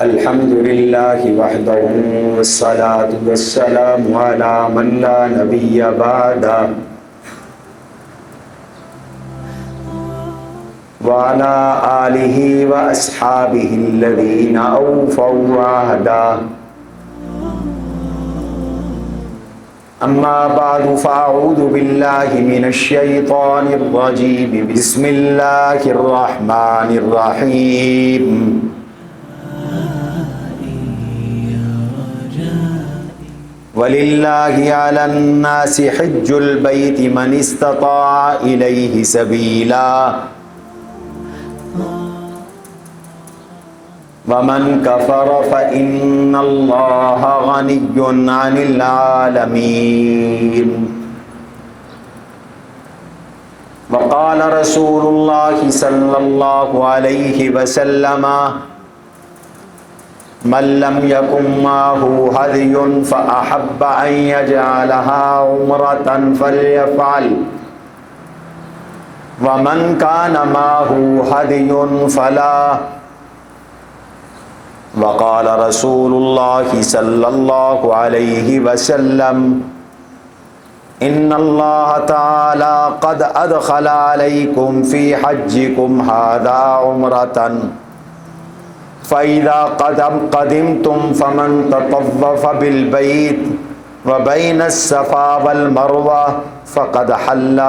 الحمد لله وحده والصلاة والسلام على من لا نبي بعده وعلى آله وأصحابه الذين أوفوا عهده أما بعد فأعوذ بالله من الشيطان الرجيم بسم الله الرحمن الرحيم وَلِلَّهِ عَلَى النَّاسِ حِجُّ الْبَيْتِ مَنِ اسْتَطَاعَ إِلَيْهِ سَبِيلًا وَمَنْ كَفَرَ فَإِنَّ اللَّهَ غَنِيٌّ عَنِ الْعَالَمِينَ وقال رسول الله صلى الله عليه وسلم من لم يكن معه هدي فأحب أن يجعلها عمرة فليفعل ومن كان معه هدي فلا وقال رسول الله صلى الله عليه وسلم إن الله تعالى قد أدخل عليكم في حجكم هذا عمرة فَإِذَا قَدِمْتُمْ فَمَنْ تَطَوَّفَ بِالْبَيْتِ وَبَيْنَ الصَّفَا وَالْمَرْوَةِ فَقَدْ حَلَّ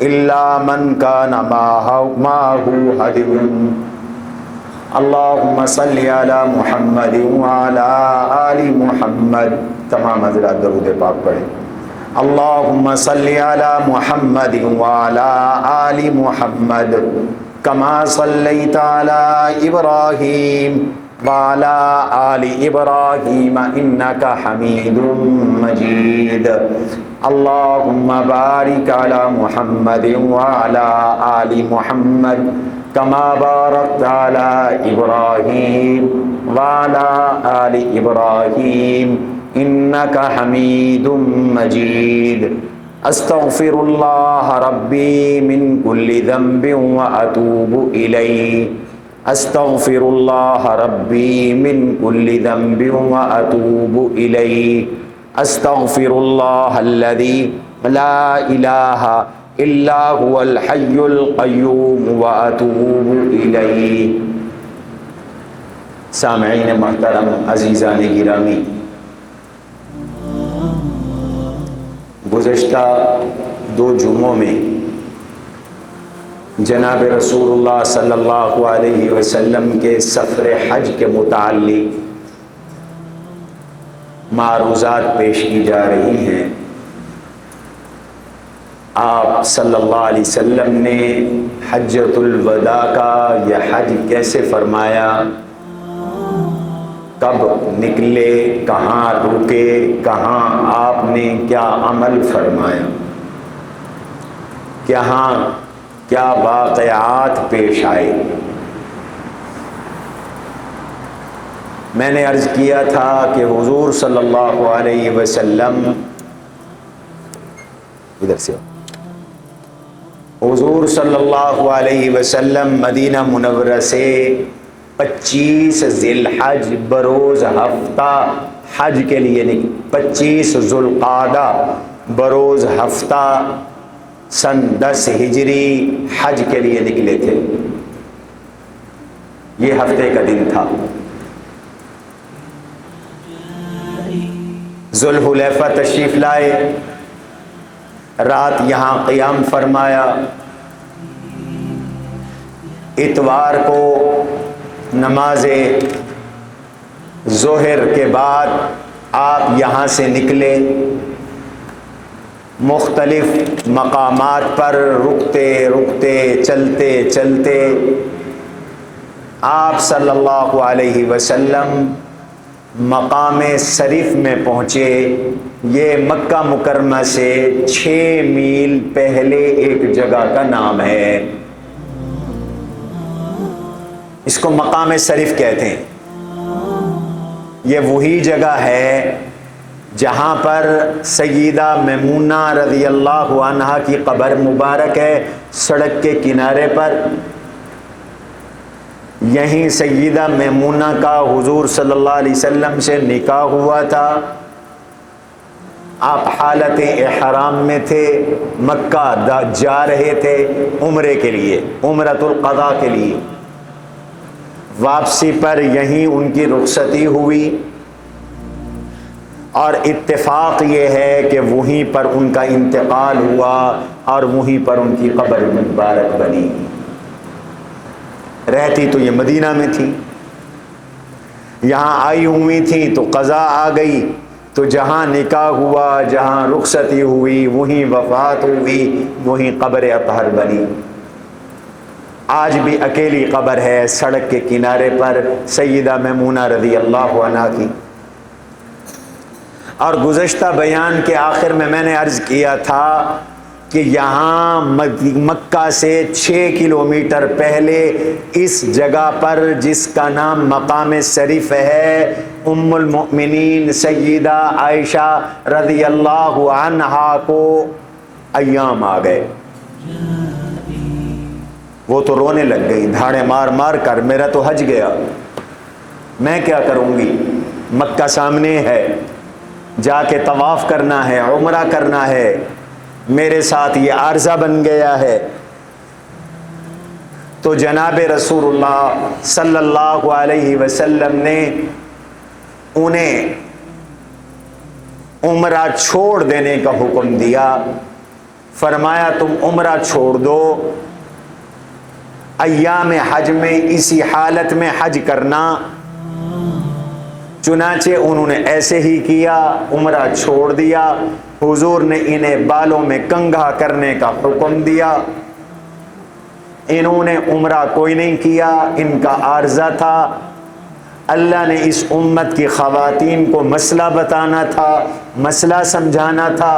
إِلَّا مَنْ كَانَ مَعَهُ هَدْيٌ اللهم صل على محمد وعلى آل محمد. تمام حضرات درود پاک پڑھیں. اللهم صل على محمد وعلى آل محمد كما صليت على إبراهيم وعلى آل إبراهيم إنك حميد مجيد. اللهم بارك على محمد وعلى آل محمد كما باركت على إبراهيم وعلى آل إبراهيم إنك حميد مجيد. استغفر الله ربي من كل ذنب وأتوب إليه. استغفر الله ربي من كل ذنب وأتوب إليه. استغفر الله الذي لا إله إلا هو الحي القيوم وأتوب إليه. سامعین محترم، عزیزان گرامی، گزشتہ 2 جمعوں میں جناب رسول اللہ صلی اللہ علیہ وسلم کے سفر حج کے متعلق معروضات پیش کی جا رہی ہیں. آپ صلی اللہ علیہ وسلم نے حجۃ الوداع کا یہ حج کیسے فرمایا، کب نکلے، کہاں رکے، کہاں آپ نے کیا عمل فرمایا، کہاں کیا واقعات پیش آئے. میں نے عرض کیا تھا کہ حضور صلی اللہ علیہ وسلم حضور صلی اللہ علیہ وسلم مدینہ منورہ سے 25 ذی الحج بروز ہفتہ حج کے لیے نکلے. 25 ذوالقعدہ بروز ہفتہ سن 10 ہجری حج کے لیے نکلے تھے. یہ ہفتے کا دن تھا. ذوالحلیفہ تشریف لائے، رات یہاں قیام فرمایا. اتوار کو نماز ظہر کے بعد آپ یہاں سے نکلے. مختلف مقامات پر رکتے رکتے چلتے چلتے آپ صلی اللہ علیہ وسلم مقام صریف میں پہنچے. یہ مکہ مکرمہ سے 6 میل پہلے ایک جگہ کا نام ہے. اس کو مقام صریف کہتے ہیں. یہ وہی جگہ ہے جہاں پر سیدہ میمونہ رضی اللہ عنہا کی قبر مبارک ہے. سڑک کے کنارے پر یہیں سیدہ میمونہ کا حضور صلی اللہ علیہ وسلم سے نکاح ہوا تھا۔ آپ حالت احرام میں تھے، مکہ جا رہے تھے عمرے کے لیے، عمرۃ القضاء کے لیے۔ واپسی پر یہیں ان کی رخصتی ہوئی، اور اتفاق یہ ہے کہ وہیں پر ان کا انتقال ہوا اور وہیں پر ان کی قبر مبارک بنی۔ رہتی تو یہ مدینہ میں تھی، یہاں آئی ہوئی تھی تو قضا آ گئی، تو جہاں نکاح ہوا، جہاں رخصتی ہوئی، وہیں وفات ہوئی، وہیں قبر اطہر بنی۔ آج بھی اکیلی قبر ہے سڑک کے کنارے پر سیدہ میمونہ رضی اللہ عنہا کی۔ اور گزشتہ بیان کے آخر میں نے عرض کیا تھا کہ یہاں مکہ سے 6 کلومیٹر پہلے اس جگہ پر جس کا نام مقام شریف ہے، ام المؤمنین سیدہ عائشہ رضی اللہ عنہا کو ایام آ گئے۔ وہ تو رونے لگ گئی دھاڑے مار مار کر، میرا تو حج گیا، میں کیا کروں گی، مکہ سامنے ہے، جا کے طواف کرنا ہے، عمرہ کرنا ہے، میرے ساتھ یہ عارضہ بن گیا ہے۔ تو جناب رسول اللہ صلی اللہ علیہ وسلم نے انہیں عمرہ چھوڑ دینے کا حکم دیا، فرمایا تم عمرہ چھوڑ دو، ایام حج میں اسی حالت میں حج کرنا۔ چنانچہ انہوں نے ایسے ہی کیا، عمرہ چھوڑ دیا۔ حضور نے انہیں بالوں میں کنگھا کرنے کا حکم دیا، انہوں نے عمرہ کوئی نہیں کیا، ان کا عارضہ تھا۔ اللہ نے اس امت کی خواتین کو مسئلہ بتانا تھا، مسئلہ سمجھانا تھا۔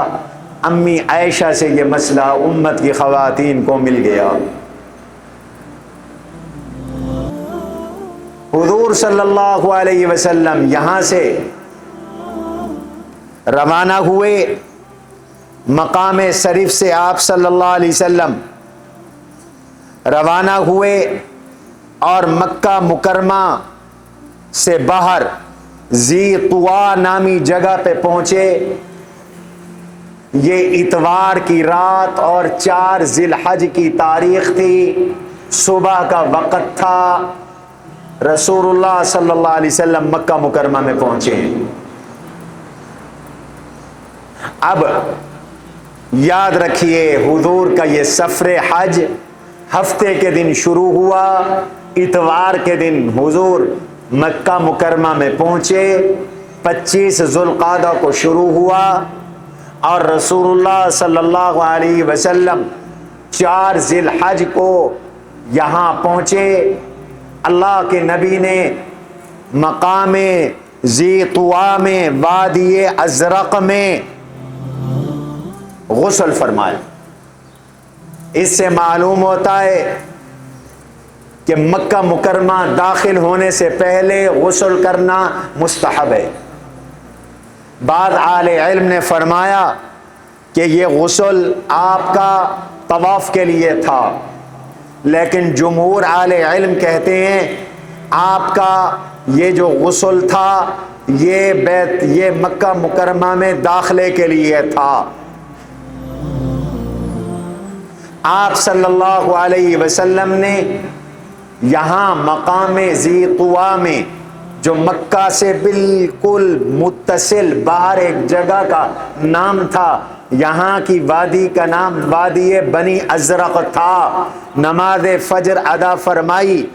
امی عائشہ سے یہ مسئلہ امت کی خواتین کو مل گیا۔ حضور صلی اللہ علیہ وسلم یہاں سے روانہ ہوئے، مقام شریف سے آپ صلی اللہ علیہ وسلم روانہ ہوئے اور مکہ مکرمہ سے باہر ذی طوا نامی جگہ پہ پہنچے۔ یہ اتوار کی رات اور 4 ذی الحج کی تاریخ تھی، صبح کا وقت تھا۔ رسول اللہ صلی اللہ علیہ وسلم مکہ مکرمہ میں پہنچے ہیں۔ اب یاد رکھیے حضور کا یہ سفر حج ہفتے کے دن شروع ہوا، اتوار کے دن حضور مکہ مکرمہ میں پہنچے، 25 ذو القعدہ کو شروع ہوا، اور رسول اللہ صلی اللہ علیہ وسلم 4 ذی الحج کو یہاں پہنچے۔ اللہ کے نبی نے مقام ذی طوا میں وادی ازرق میں غسل فرمایا۔ اس سے معلوم ہوتا ہے کہ مکہ مکرمہ داخل ہونے سے پہلے غسل کرنا مستحب ہے۔ بعض اہل علم نے فرمایا کہ یہ غسل آپ کا طواف کے لیے تھا، لیکن جمہور اہل علم کہتے ہیں آپ کا یہ جو غسل تھا یہ مکہ مکرمہ میں داخلے کے لیے تھا۔ آپ صلی اللہ علیہ وسلم نے یہاں مقام ذی طوا میں، جو مکہ سے بالکل متصل باہر ایک جگہ کا نام تھا، یہاں کی وادی کا نام وادی بنی ازرق تھا، نماز فجر ادا فرمائی۔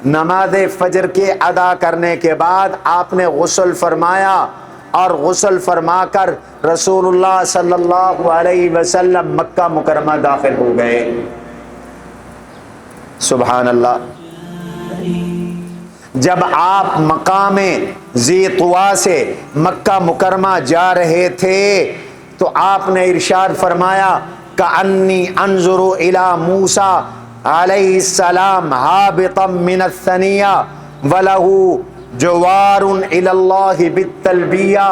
نماز فجر کے ادا کرنے کے بعد آپ نے غسل فرمایا، اور غسل فرما کر رسول اللہ صلی اللہ علیہ وسلم مکہ مکرمہ داخل ہو گئے۔ سبحان اللہ۔ جب آپ مقام ذی طوا سے مکہ مکرمہ جا رہے تھے تو آپ نے ارشاد فرمایا کأنی انظر الی موسیٰ علیہ السلام ہابطا من الثنیہ ولہ جوار الی اللہ بالتلبیہ۔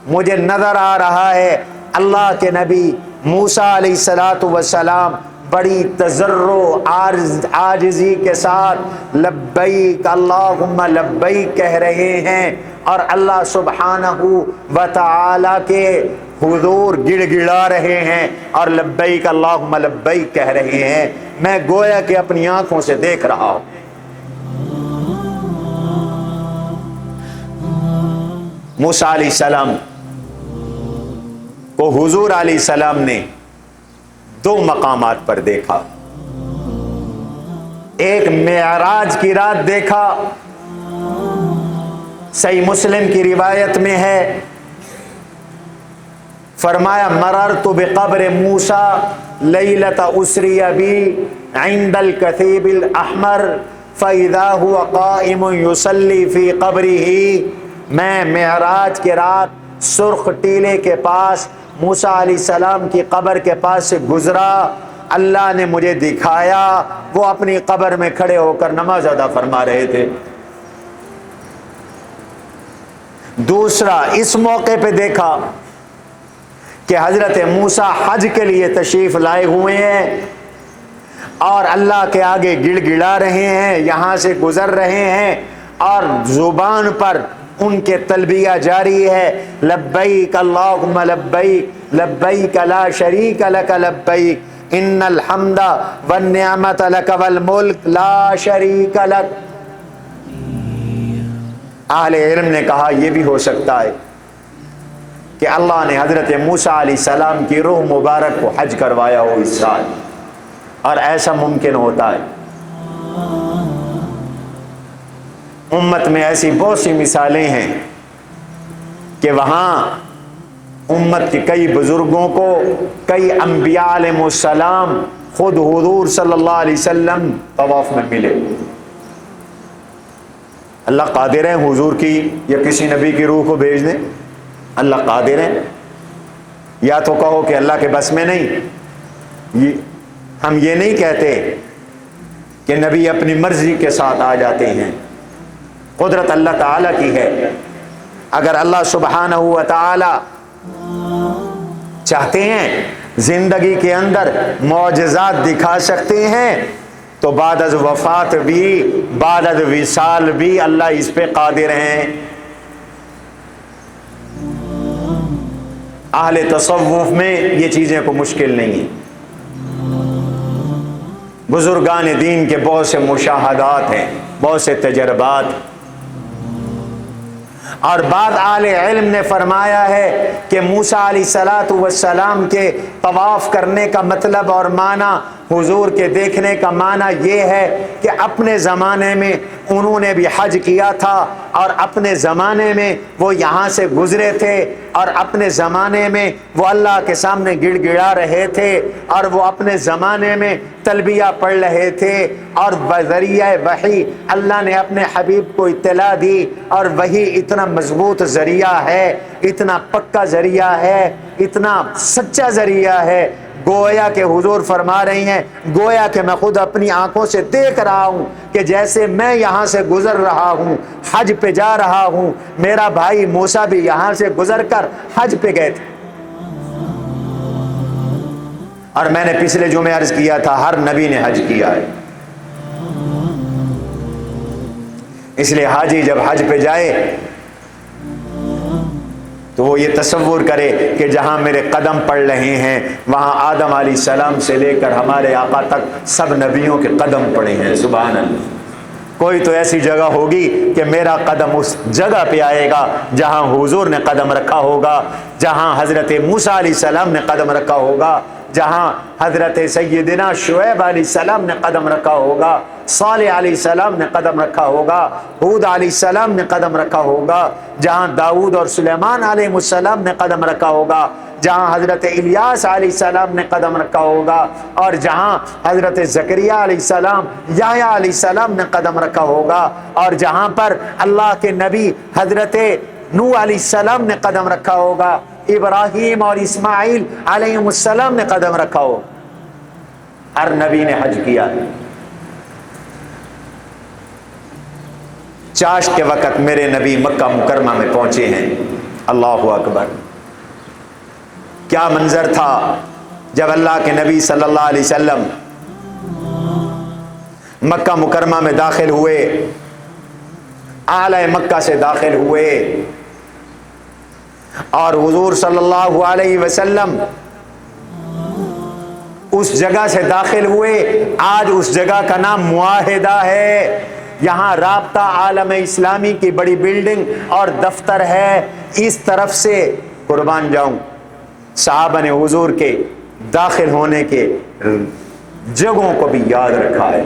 مجھے نظر آ رہا ہے اللہ کے نبی موسیٰ علیہ السلام بڑی تضرع عاجزی کے ساتھ لبیک اللہم لبیک کہہ رہے ہیں، اور اللہ سبحانہ و تعالی کے حضور گڑ گڑا رہے ہیں اور لبیک اللہم لبیک کہہ رہے ہیں، میں گویا کہ اپنی آنکھوں سے دیکھ رہا ہوں۔ موسیٰ علیہ السلام کو حضور علیہ السلام نے دو مقامات پر دیکھا، ایک معراج کی رات دیکھا، صحیح مسلم کی روایت میں ہے، فرمایا مررت بقبر موسیٰ لیلۃ اسری بی عند الکثیب الاحمر فاذا هو قائم یصلی فی قبرہ، میں معراج کے رات سرخ ٹیلے کے پاس موسیٰ علیہ السلام کی قبر کے پاس سے گزرا، اللہ نے مجھے دکھایا وہ اپنی قبر میں کھڑے ہو کر نماز ادا فرما رہے تھے۔ دوسرا اس موقع پہ دیکھا کہ حضرت موسیٰ حج کے لیے تشریف لائے ہوئے ہیں اور اللہ کے آگے گڑ گڑا رہے ہیں، یہاں سے گزر رہے ہیں اور زبان پر ان کے تلبیہ جاری ہے، لبیک اللہم لبیک لبیک لا شریک لک لبیک ان الحمد والنعمت لک والملک لا شریک لک۔ اہل علم نے کہا یہ بھی ہو سکتا ہے کہ اللہ نے حضرت موسیٰ علیہ السلام کی روح مبارک کو حج کروایا ہو اس سال، اور ایسا ممکن ہوتا ہے۔ امت میں ایسی بہت سی مثالیں ہیں کہ وہاں امت کے کئی بزرگوں کو، کئی انبیاء علیہ السلام خود حضور صلی اللہ علیہ وسلم طواف میں ملے۔ اللہ قادر ہے حضور کی یا کسی نبی کی روح کو بھیج دیں، اللہ قادر ہے، یا تو کہو کہ اللہ کے بس میں نہیں۔ ہم یہ نہیں کہتے کہ نبی اپنی مرضی کے ساتھ آ جاتے ہیں، قدرت اللہ تعالیٰ کی ہے۔ اگر اللہ سبحانہ و تعالی چاہتے ہیں زندگی کے اندر معجزات دکھا سکتے ہیں تو بعد از وفات بھی، بعد از وصال بھی اللہ اس پہ قادر ہیں۔ اہل تصوف میں یہ چیزیں کو مشکل نہیں ہیں، بزرگان دین کے بہت سے مشاہدات ہیں، بہت سے تجربات، اور بعض اہل علم نے فرمایا ہے کہ موسیٰ علیہ السلام کے طواف کرنے کا مطلب اور معنی، حضور کے دیکھنے کا معنی یہ ہے کہ اپنے زمانے میں انہوں نے بھی حج کیا تھا اور اپنے زمانے میں وہ یہاں سے گزرے تھے اور اپنے زمانے میں وہ اللہ کے سامنے گڑ گڑا رہے تھے اور وہ اپنے زمانے میں تلبیہ پڑھ رہے تھے، اور بذریعہ وحی اللہ نے اپنے حبیب کو اطلاع دی، اور وہی اتنا مضبوط ذریعہ ہے، اتنا پکا ذریعہ ہے، اتنا سچا ذریعہ ہے، گویا کہ حضور فرما رہی ہیں، گویا کہ میں خود اپنی آنکھوں سے دیکھ رہا ہوں کہ جیسے میں یہاں سے گزر رہا ہوں، حج پہ جا رہا ہوں، میرا بھائی موسیٰ بھی یہاں سے گزر کر حج پہ گئے تھے۔ اور میں نے پچھلے جمعے عرض کیا تھا ہر نبی نے حج کیا ہے، اس لیے حاجی جب حج پہ جائے تو وہ یہ تصور کرے کہ جہاں میرے قدم پڑ رہے ہیں وہاں آدم علیہ السلام سے لے کر ہمارے آقا تک سب نبیوں کے قدم پڑے ہیں، سبحان اللہ۔ کوئی تو ایسی جگہ ہوگی کہ میرا قدم اس جگہ پہ آئے گا جہاں حضور نے قدم رکھا ہوگا، جہاں حضرت موسیٰ علیہ السلام نے قدم رکھا ہوگا، جہاں حضرت سیدنا شعیب علیہ السلام نے قدم رکھا ہوگا، صالح علیہ السلام نے قدم رکھا ہوگا، ہود علیہ السلام نے قدم رکھا ہوگا، جہاں داؤد اور سلیمان علیہ السلام نے قدم رکھا ہوگا، جہاں حضرت الیاس علیہ السلام نے قدم رکھا ہوگا، اور جہاں حضرت زکریا علیہ السلام، یحییٰ علیہ السلام نے قدم رکھا ہوگا، اور جہاں پر اللہ کے نبی حضرت نوح علیہ السلام نے قدم رکھا ہوگا، ابراہیم اور اسماعیل علیہ السلام نے قدم رکھا ہو، ہر نبی نے حج کیا۔ چاشت کے وقت میرے نبی مکہ مکرمہ میں پہنچے ہیں، اللہ اکبر، کیا منظر تھا! جب اللہ کے نبی صلی اللہ علیہ وسلم مکہ مکرمہ میں داخل ہوئے، اعلی مکہ سے داخل ہوئے اور حضور صلی اللہ علیہ وسلم اس جگہ سے داخل ہوئے، آج اس جگہ کا نام معاہدہ ہے۔ یہاں رابطہ عالم اسلامی کی بڑی بلڈنگ اور دفتر ہے۔ اس طرف سے قربان جاؤں صحابہ نے حضور کے داخل ہونے کے جگہوں کو بھی یاد رکھا ہے،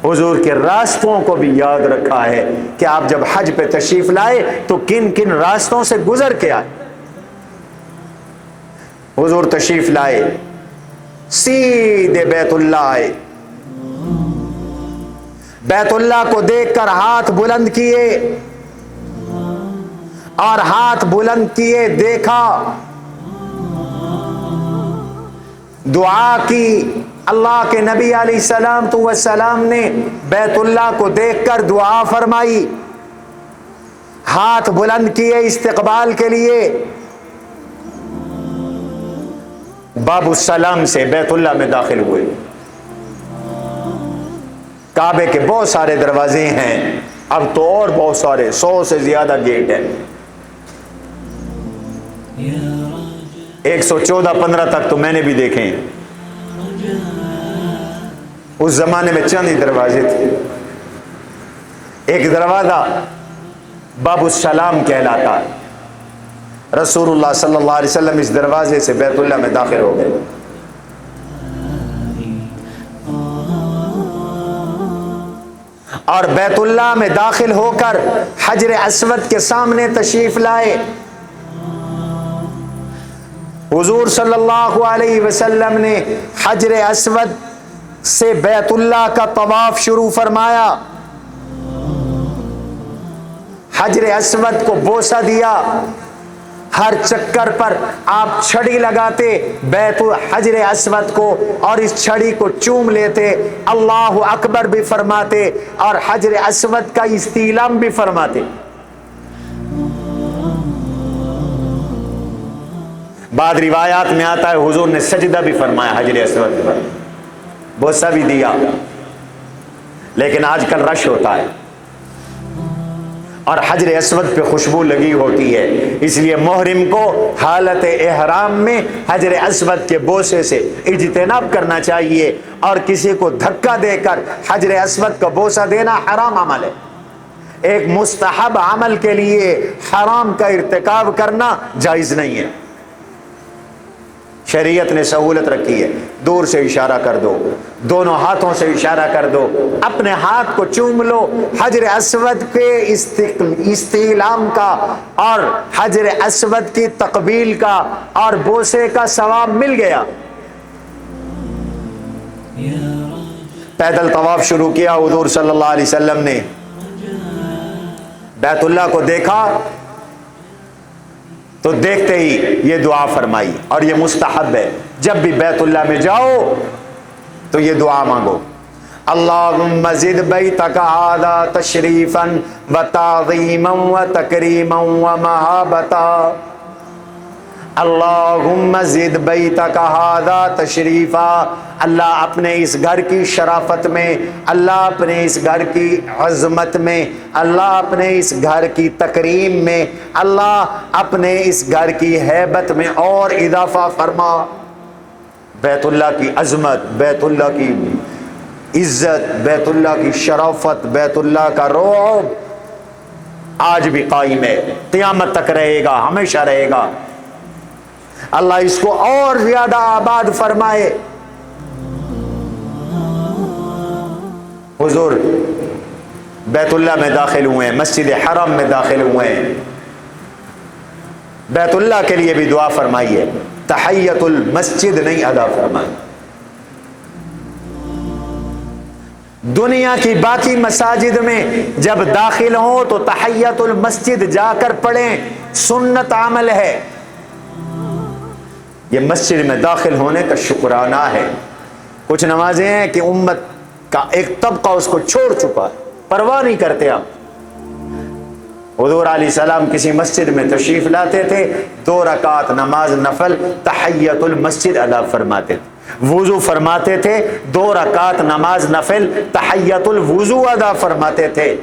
حضور کے راستوں کو بھی یاد رکھا ہے کہ آپ جب حج پہ تشریف لائے تو کن کن راستوں سے گزر کے آئے۔ حضور تشریف لائے، سیدھے بیت اللہ آئے، بیت اللہ کو دیکھ کر ہاتھ بلند کیے اور ہاتھ بلند کیے دیکھا، دعا کی۔ اللہ کے نبی علیہ السلام تو والسلام نے بیت اللہ کو دیکھ کر دعا فرمائی، ہاتھ بلند کیے استقبال کے لیے۔ باب السلام سے بیت اللہ میں داخل ہوئے۔ کعبے کے بہت سارے دروازے ہیں، اب تو اور بہت سارے، 100 سے زیادہ گیٹ ہیں، 114-15 تک تو میں نے بھی دیکھے ہیں۔ اس زمانے میں چند ہی دروازے تھے۔ ایک دروازہ باب السلام کہلاتا ہے۔ رسول اللہ صلی اللہ علیہ وسلم اس دروازے سے بیت اللہ میں داخل ہو گئے۔ اور بیت اللہ میں داخل ہو کر حجر اسود کے سامنے تشریف لائے۔ حضور صلی اللہ علیہ وسلم نے حجر اسود سے بیت اللہ کا طواف شروع فرمایا، حجر اسود کو بوسہ دیا، ہر چکر پر آپ چھڑی لگاتے بیت حجر اسود کو اور اس چھڑی کو چوم لیتے، اللہ اکبر بھی فرماتے اور حجر اسود کا استعلام بھی فرماتے۔ بعد روایات میں آتا ہے حضور نے سجدہ بھی فرمایا حجر اسود پر، بوسہ بھی دیا۔ لیکن آج کل رش ہوتا ہے اور حجر اسود پہ خوشبو لگی ہوتی ہے، اس لیے محرم کو حالت احرام میں حجر اسود کے بوسے سے اجتناب کرنا چاہیے، اور کسی کو دھکا دے کر حجر اسود کا بوسہ دینا حرام عمل ہے۔ ایک مستحب عمل کے لیے حرام کا ارتکاب کرنا جائز نہیں ہے۔ شریعت نے سہولت رکھی ہے، دور سے اشارہ کر دو، دونوں ہاتھوں سے اشارہ کر دو، اپنے ہاتھ کو چوم لو، حجر اسود کے استعلام کا اور حجر اسود کی تقبیل کا اور بوسے کا ثواب مل گیا۔ پیدل طواف شروع کیا حضور صلی اللہ علیہ وسلم نے، بیت اللہ کو دیکھا تو دیکھتے ہی یہ دعا فرمائی، اور یہ مستحب ہے، جب بھی بیت اللہ میں جاؤ تو یہ دعا مانگو، اللہم زد بیتک ھذا تشریفا وتعظیما وتکریما ومہابتا، اللہم زد بیتک ھذا تشریفا، اللہ اپنے اس گھر کی شرافت میں، اللہ اپنے اس گھر کی عظمت میں، اللہ اپنے اس گھر کی تکریم میں، اللہ اپنے اس گھر کی ہیبت میں اور اضافہ فرما۔ بیت اللہ کی عظمت، بیت اللہ کی عزت، بیت اللہ کی شرافت، بیت اللہ کا رعب آج بھی قائم ہے، قیامت تک رہے گا، ہمیشہ رہے گا۔ اللہ اس کو اور زیادہ آباد فرمائے۔ حضور بیت اللہ میں داخل ہوئے ہیں، مسجد حرم میں داخل ہوئے ہیں، بیت اللہ کے لیے بھی دعا فرمائیے، تحیت المسجد نہیں ادا فرمائی۔ دنیا کی باقی مساجد میں جب داخل ہوں تو تحیت المسجد جا کر پڑھیں، سنت عمل ہے۔ یہ مسجد میں داخل ہونے کا شکرانہ ہے۔ کچھ نمازیں ہیں کہ امت کا ایک طبقہ اس کو چھوڑ چکا ہے، پرواہ نہیں کرتے آپ، حضور علیہ السلام کسی مسجد میں تشریف لاتے تھے، 2 رکعت نماز نفل تحیت المسجد ادا فرماتے تھے، وضو فرماتے تھے، 2 رکعت نماز نفل تحیت الوضو ادا فرماتے تھے۔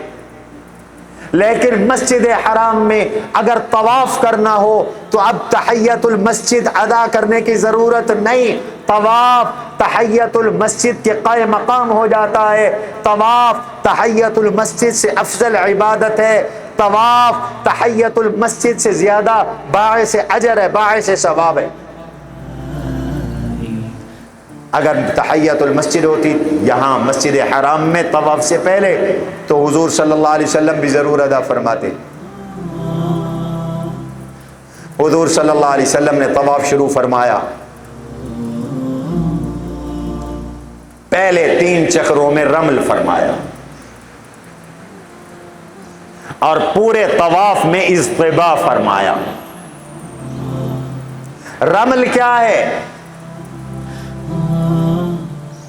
لیکن مسجد حرام میں اگر طواف کرنا ہو تو اب تحیت المسجد ادا کرنے کی ضرورت نہیں، طواف تحیت المسجد کے قائم مقام ہو جاتا ہے۔ طواف تحیت المسجد سے افضل عبادت ہے، طواف تحیت المسجد سے زیادہ باعث اجر ہے، باعث ثواب ہے۔ اگر تحیت المسجد ہوتی یہاں مسجد حرام میں طواف سے پہلے تو حضور صلی اللہ علیہ وسلم بھی ضرور ادا فرماتے۔ حضور صلی اللہ علیہ وسلم نے طواف شروع فرمایا، پہلے 3 چکروں میں رمل فرمایا اور پورے طواف میں اصطباء فرمایا۔ رمل کیا ہے؟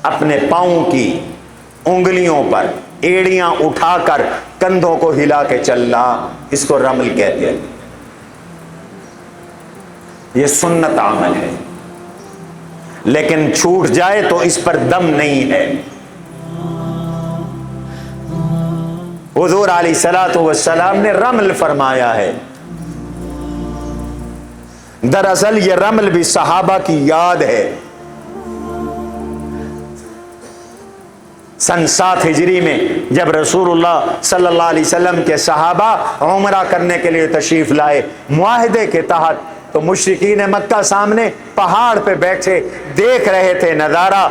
اپنے پاؤں کی انگلیوں پر ایڑیاں اٹھا کر کندھوں کو ہلا کے چلنا، اس کو رمل کہتے ہیں۔ یہ سنت عمل ہے، لیکن چھوٹ جائے تو اس پر دم نہیں ہے۔ حضور علیہ الصلوۃ والسلام نے رمل فرمایا ہے۔ دراصل یہ رمل بھی صحابہ کی یاد ہے۔ سن 7 ہجری میں جب رسول اللہ صلی اللہ علیہ وسلم کے صحابہ عمرہ کرنے کے لیے تشریف لائے معاہدے کے تحت، تو مشرکین مکہ سامنے پہاڑ پہ بیٹھے دیکھ رہے تھے نظارہ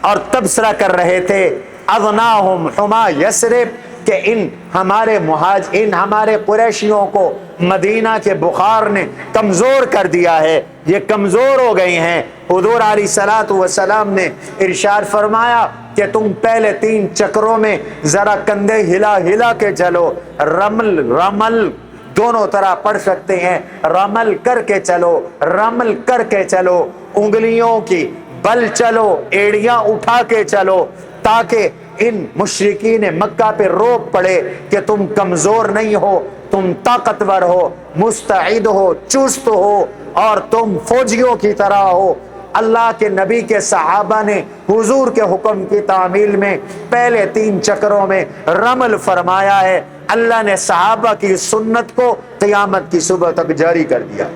اور تبصرہ کر رہے تھے، اذناہم حما یثرب، کہ ان ہمارے قریشیوں کو مدینہ کے بخار نے کمزور کر دیا ہے، یہ کمزور ہو گئی ہیں۔ حضور علیہ الصلوۃ والسلام نے ارشاد فرمایا کہ تم پہلے 3 چکروں میں ذرا کندھے ہلا ہلا کے چلو۔ رمل دونوں طرح پڑھ سکتے ہیں، رمل کر کے چلو، رمل کر کے چلو، انگلیوں کی بل چلو، ایڑیاں اٹھا کے چلو، تاکہ ان مشرکین مکہ پہ روک پڑے کہ تم کمزور نہیں ہو، تم طاقتور ہو، مستعد ہو، چست ہو اور تم فوجیوں کی طرح ہو۔ اللہ کے نبی کے صحابہ نے حضور کے حکم کی تعمیل میں پہلے 3 چکروں میں رمل فرمایا ہے۔ اللہ نے صحابہ کی سنت کو قیامت کی صبح تک جاری کر دیا۔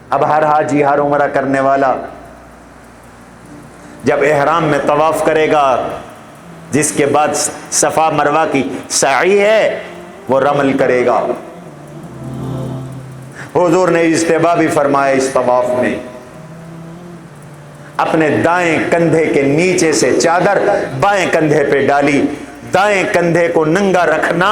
اب ہر حاجی، ہر عمرہ کرنے والا جب احرام میں طواف کرے گا، جس کے بعد صفا مروہ کی سعی ہے، وہ رمل کرے گا۔ حضور نے اجتباء بھی فرمایا اس طواف میں، اپنے دائیں کندھے کے نیچے سے چادر بائیں کندھے پہ ڈالی، دائیں کندھے کو ننگا رکھنا،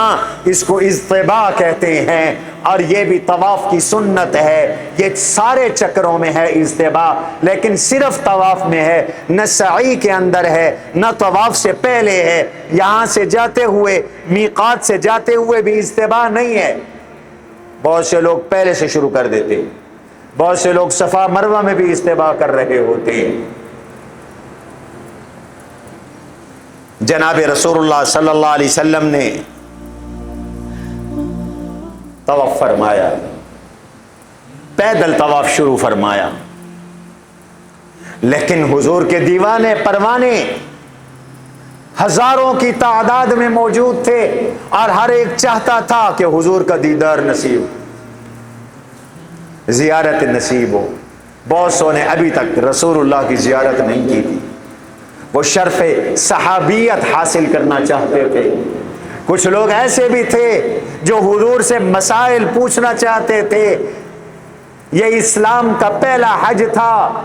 اس کو اجتباء کہتے ہیں، اور یہ بھی طواف کی سنت ہے۔ یہ سارے چکروں میں ہے اجتباء، لیکن صرف طواف میں ہے، نہ سعی کے اندر ہے، نہ طواف سے پہلے ہے۔ یہاں سے جاتے ہوئے، میقات سے جاتے ہوئے بھی اجتباء نہیں ہے۔ بہت سے لوگ پہلے سے شروع کر دیتے، بہت سے لوگ صفا مروہ میں بھی اجتباء کر رہے ہوتے ہیں۔ جناب رسول اللہ صلی اللہ علیہ وسلم نے طواف فرمایا، پیدل طواف شروع فرمایا، لیکن حضور کے دیوانے پروانے ہزاروں کی تعداد میں موجود تھے اور ہر ایک چاہتا تھا کہ حضور کا دیدار نصیب، زیارت نصیب ہو۔ بہت سو نے ابھی تک رسول اللہ کی زیارت نہیں کی تھی، وہ شرف صحابیت حاصل کرنا چاہتے تھے۔ کچھ لوگ ایسے بھی تھے جو حضور سے مسائل پوچھنا چاہتے تھے۔ یہ اسلام کا پہلا حج تھا،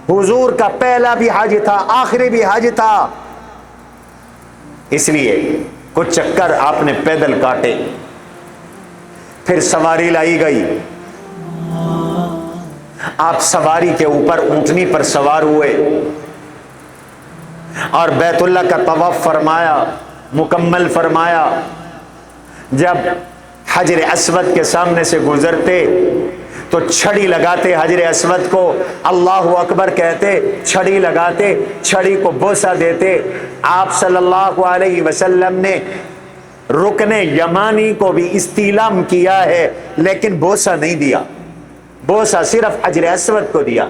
حضور کا پہلا بھی حج تھا، آخری بھی حج تھا، اس لیے کچھ چکر آپ نے پیدل کاٹے۔ پھر سواری لائی گئی، آپ سواری کے اوپر اونٹنی پر سوار ہوئے اور بیت اللہ کا طواف فرمایا، مکمل فرمایا۔ جب حجر اسود کے سامنے سے گزرتے تو چھڑی لگاتے حجر اسود کو، اللہ اکبر کہتے، چھڑی لگاتے، چھڑی کو بوسہ دیتے۔ آپ صلی اللہ علیہ وسلم نے رکن یمانی کو بھی استعلام کیا ہے لیکن بوسہ نہیں دیا، بوسہ صرف حجر اسود کو دیا۔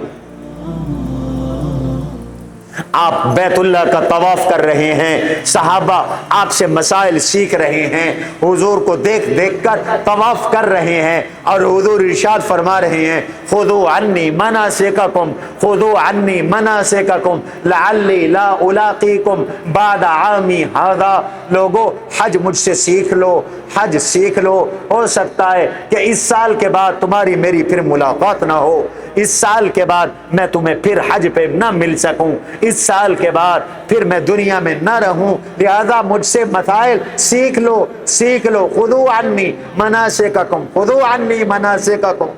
آپ بیت اللہ کا طواف کر رہے ہیں، صحابہ آپ سے مسائل سیکھ رہے ہیں، حضور کو دیکھ دیکھ کر طواف کر رہے ہیں، اور حضور ارشاد فرما رہے ہیں خذوا عنی مناسککم، خذوا عنی مناسککم لعلی لا الاقیکم بعد عامی ھذا۔ لوگو حج مجھ سے سیکھ لو، حج سیکھ لو، ہو سکتا ہے کہ اس سال کے بعد تمہاری میری پھر ملاقات نہ ہو، اس سال کے بعد میں تمہیں پھر حج پہ نہ مل سکوں، اس سال کے بعد پھر میں دنیا میں نہ رہوں، لہذا مجھ سے مسائل سیکھ لو، سیکھ لو۔ خذوا عنی مناسککم، خذوا عنی مناسککم۔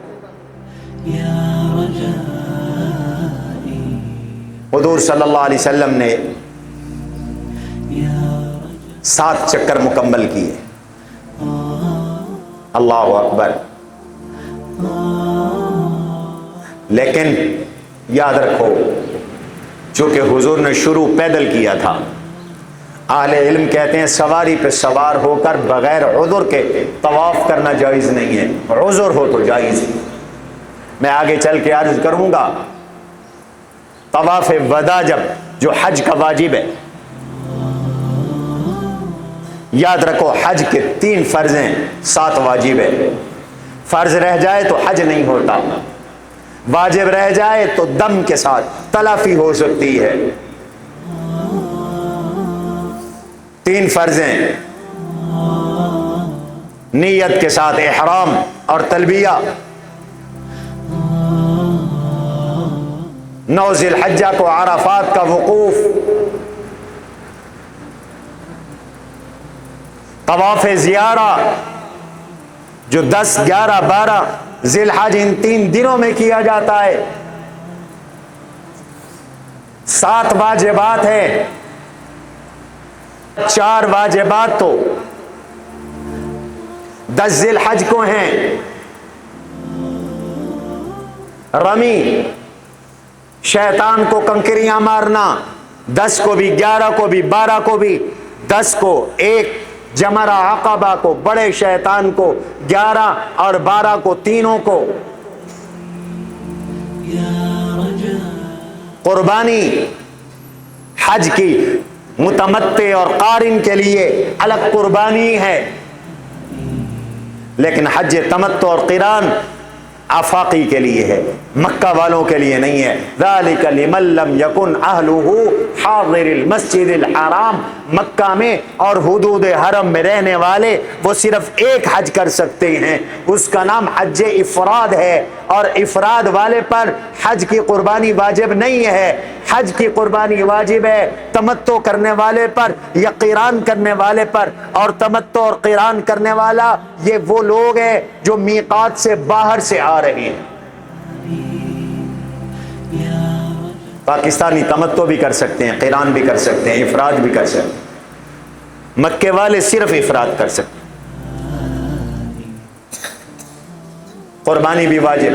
حضور صلی اللہ علیہ وسلم نے 7 چکر مکمل کیے۔ اللہ اکبر۔ لیکن یاد رکھو چونکہ حضور نے شروع پیدل کیا تھا، اہل علم کہتے ہیں سواری پہ سوار ہو کر بغیر عذر کے طواف کرنا جائز نہیں ہے، عذر ہو تو جائز ہے۔ میں آگے چل کے عرض کروں گا طواف وداع جب جو حج کا واجب ہے، یاد رکھو حج کے 3 فرض ہیں، 7 واجب ہے۔ فرض رہ جائے تو حج نہیں ہوتا، واجب رہ جائے تو دم کے ساتھ تلافی ہو سکتی ہے۔ 3 فرض ہیں، نیت کے ساتھ احرام اور تلبیہ، 9 ذی الحجہ کو عرفات کا وقوف، طواف زیارہ جو 10، 11، 12 ذی الحج ان 3 دنوں میں کیا جاتا ہے۔ 7 واجبات ہیں، 4 واجبات تو 10 ذی الحج کو ہیں، رمی شیطان کو کنکریاں مارنا، 10 کو بھی، 11 کو بھی، 12 کو بھی، 10 کو ایک جمرہ عقبہ کو، بڑے شیطان کو 11 اور 12 کو، تینوں کو۔ قربانی حج کی متمتع اور قارن کے لیے الگ قربانی ہے، لیکن حج تمتع اور قران آفاقی کے لیے ہے، مکہ والوں کے لیے نہیں ہے۔ ذالک لمن لم یکن اہلہ حاضر المسجد الحرام، مکہ میں اور حدود حرم میں رہنے والے وہ صرف ایک حج کر سکتے ہیں، اس کا نام حج افراد ہے، اور افراد والے پر حج کی قربانی واجب نہیں ہے۔ حج کی قربانی واجب ہے تمتع کرنے والے پر یا قران کرنے والے پر، اور تمتع اور قران کرنے والا یہ وہ لوگ ہیں جو میقات سے باہر سے آ رہے ہیں۔ پاکستانی تمتع بھی کر سکتے ہیں، قران بھی کر سکتے ہیں، افراد بھی کر سکتے ہیں، مکے والے صرف افراد کر سکتے ہیں۔ قربانی بھی واجب،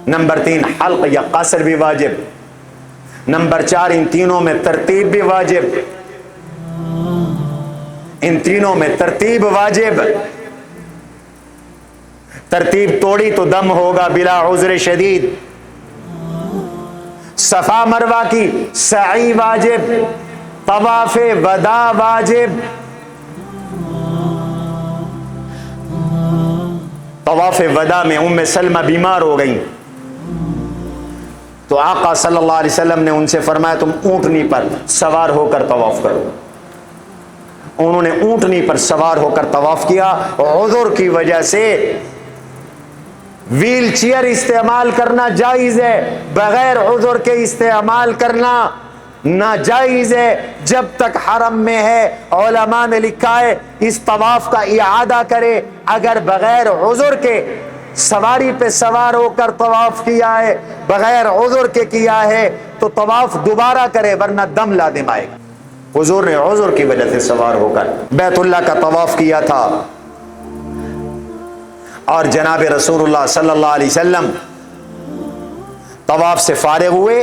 نمبر 3 حلق یا قصر بھی واجب، نمبر 4 ان تینوں میں ترتیب بھی واجب، ان تینوں میں ترتیب واجب، ترتیب توڑی تو دم ہوگا بلا عذر شدید۔ صفا مروہ کی سعی واجب، طواف وداع واجب، طواف وداع میں ام سلمہ بیمار ہو گئیں تو آقا صلی اللہ علیہ وسلم نے ان سے فرمایا تم اونٹنی پر سوار ہو کر طواف کرو۔ انہوں نے اونٹنی پر سوار ہو کر طواف کیا، عذر کی وجہ سے ویل چیئر استعمال کرنا جائز ہے، بغیر عذر کے استعمال کرنا ناجائز ہے جب تک حرم میں ہے۔ علماء نے لکھا ہے اس طواف کا اعادہ کرے، اگر بغیر عذر کے سواری پہ سوار ہو کر طواف کیا ہے، بغیر عذر کے کیا ہے تو طواف دوبارہ کرے ورنہ دم لازم آئے گا۔ حضور نے عذر کی وجہ سے سوار ہو کر بیت اللہ کا طواف کیا تھا، اور جناب رسول اللہ صلی اللہ علیہ وسلم طواف سے فارغ ہوئے،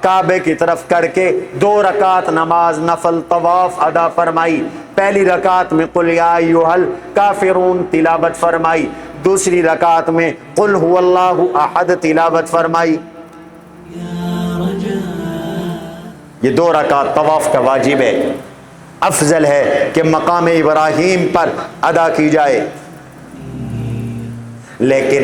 کعبے کی طرف کر کے 2 رکعت نماز نفل طواف ادا فرمائی، پہلی رکعت میں قل یا ایھا الکافرون تلاوت فرمائی، دوسری رکعت میں قل هو اللہ احد تلاوت فرمائی۔ یہ 2 رکعت طواف کا واجب ہے، افضل ہے کہ مقام ابراہیم پر ادا کی جائے، لیکن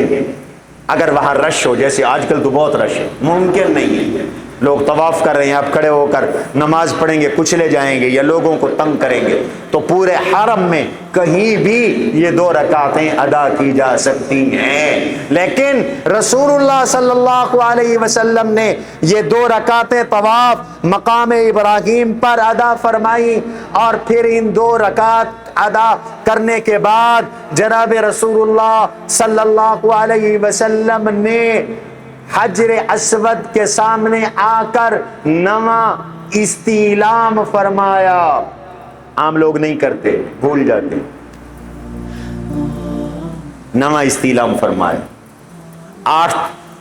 اگر وہاں رش ہو، جیسے آج کل تو بہت رش ہے، ممکن نہیں ہے، لوگ طواف کر رہے ہیں، آپ کھڑے ہو کر نماز پڑھیں گے، کچلے جائیں گے یا لوگوں کو تنگ کریں گے، تو پورے حرم میں کہیں بھی یہ 2 رکعتیں ادا کی جا سکتی ہیں۔ لیکن رسول اللہ صلی اللہ علیہ وسلم نے یہ 2 رکعتیں طواف مقام ابراہیم پر ادا فرمائی، اور پھر ان 2 رکعت ادا کرنے کے بعد جناب رسول اللہ صلی اللہ علیہ وسلم نے حجر اسود کے سامنے آ کر نواں استعلام فرمایا۔ عام لوگ نہیں کرتے، بھول جاتے، نواں استعلام فرمایا۔ 8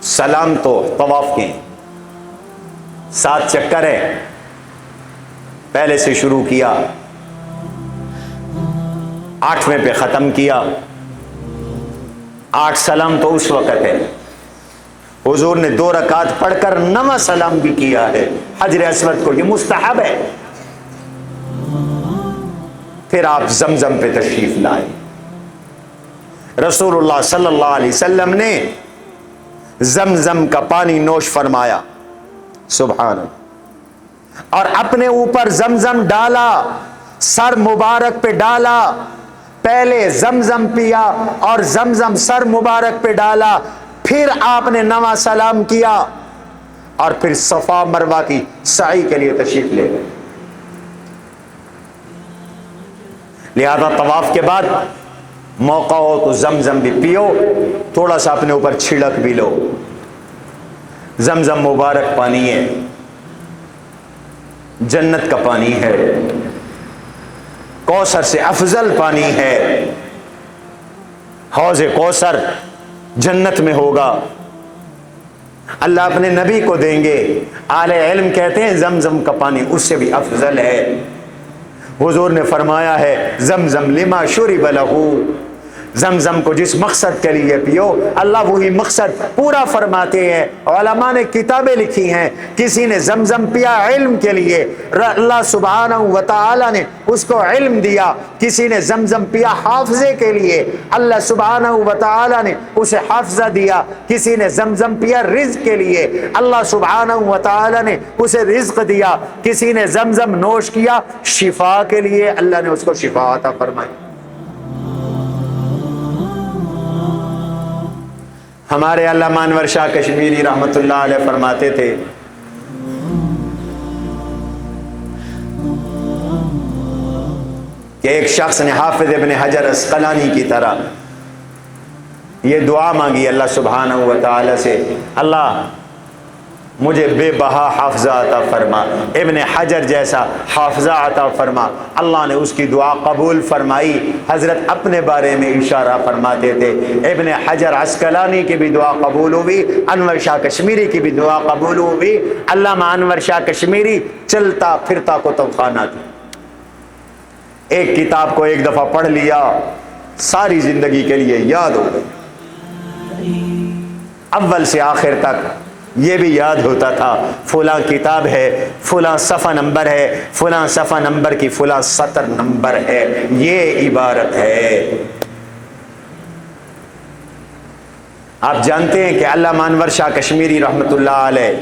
سلام تو طواف کے 7 چکر ہے، پہلے سے شروع کیا، 8ویں پہ ختم کیا۔ 8 سلام تو اس وقت ہے، حضور نے 2 رکعت پڑھ کر 9واں سلام بھی کیا ہے حجر اسود کو، یہ مستحب ہے۔ پھر آپ زمزم پہ تشریف لائے، رسول اللہ صلی اللہ علیہ وسلم نے زمزم کا پانی نوش فرمایا، سبحان اللہ، اور اپنے اوپر زمزم ڈالا، سر مبارک پہ ڈالا، پہلے زمزم پیا اور زمزم سر مبارک پہ ڈالا، پھر آپ نے 9واں سلام کیا، اور پھر صفا مروہ کی سعی کے لیے تشریف لے گئے۔ لہذا طواف کے بعد موقع ہو تو زمزم بھی پیو، تھوڑا سا اپنے اوپر چھڑک بھی لو، زمزم مبارک پانی ہے، جنت کا پانی ہے، کوثر سے افضل پانی ہے، حوض کوثر جنت میں ہوگا، اللہ اپنے نبی کو دیں گے۔ اہل علم کہتے ہیں زمزم کا پانی اس سے بھی افضل ہے۔ حضور نے فرمایا ہے زمزم لما شرب لہ، زمزم کو جس مقصد کے لیے پیو، اللہ وہی مقصد پورا فرماتے ہیں۔ علماء نے کتابیں لکھی ہیں، کسی نے زمزم پیا علم کے لیے، اللہ سبحانہ و تعالی نے اس کو علم دیا، کسی نے زمزم پیا حافظے کے لیے، اللہ سبحانہ و تعالی نے اسے حافظہ دیا، کسی نے زمزم پیا رزق کے لیے، اللہ سبحانہ و تعالی نے اسے رزق دیا، کسی نے زمزم نوش کیا شفا کے لیے، اللہ نے اس کو شفا عطا فرمائی۔ ہمارے علامہ انور شاہ کشمیری رحمت اللہ علیہ فرماتے تھے کہ ایک شخص نے حافظ ابن حجر عسقلانی کی طرح یہ دعا مانگی اللہ سبحانہ و تعالی سے، اللہ مجھے بے بہا حافظہ عطا فرما، ابن حجر جیسا حافظہ عطا فرما۔ اللہ نے اس کی دعا قبول فرمائی۔ حضرت اپنے بارے میں اشارہ فرماتے تھے، ابن حجر عسقلانی کی بھی دعا قبول ہوئی، انور شاہ کشمیری کی بھی دعا قبول ہوئی۔ علامہ انور شاہ کشمیری چلتا پھرتا کتب خانہ تھا، ایک کتاب کو ایک دفعہ پڑھ لیا ساری زندگی کے لیے یاد ہو گئی، اول سے آخر تک یہ بھی یاد ہوتا تھا، فلاں کتاب ہے، فلاں صفحہ نمبر ہے، فلاں صفحہ نمبر کی فلاں سطر نمبر ہے، یہ عبارت ہے۔ آپ جانتے ہیں کہ علامہ انور شاہ کشمیری رحمت اللہ علیہ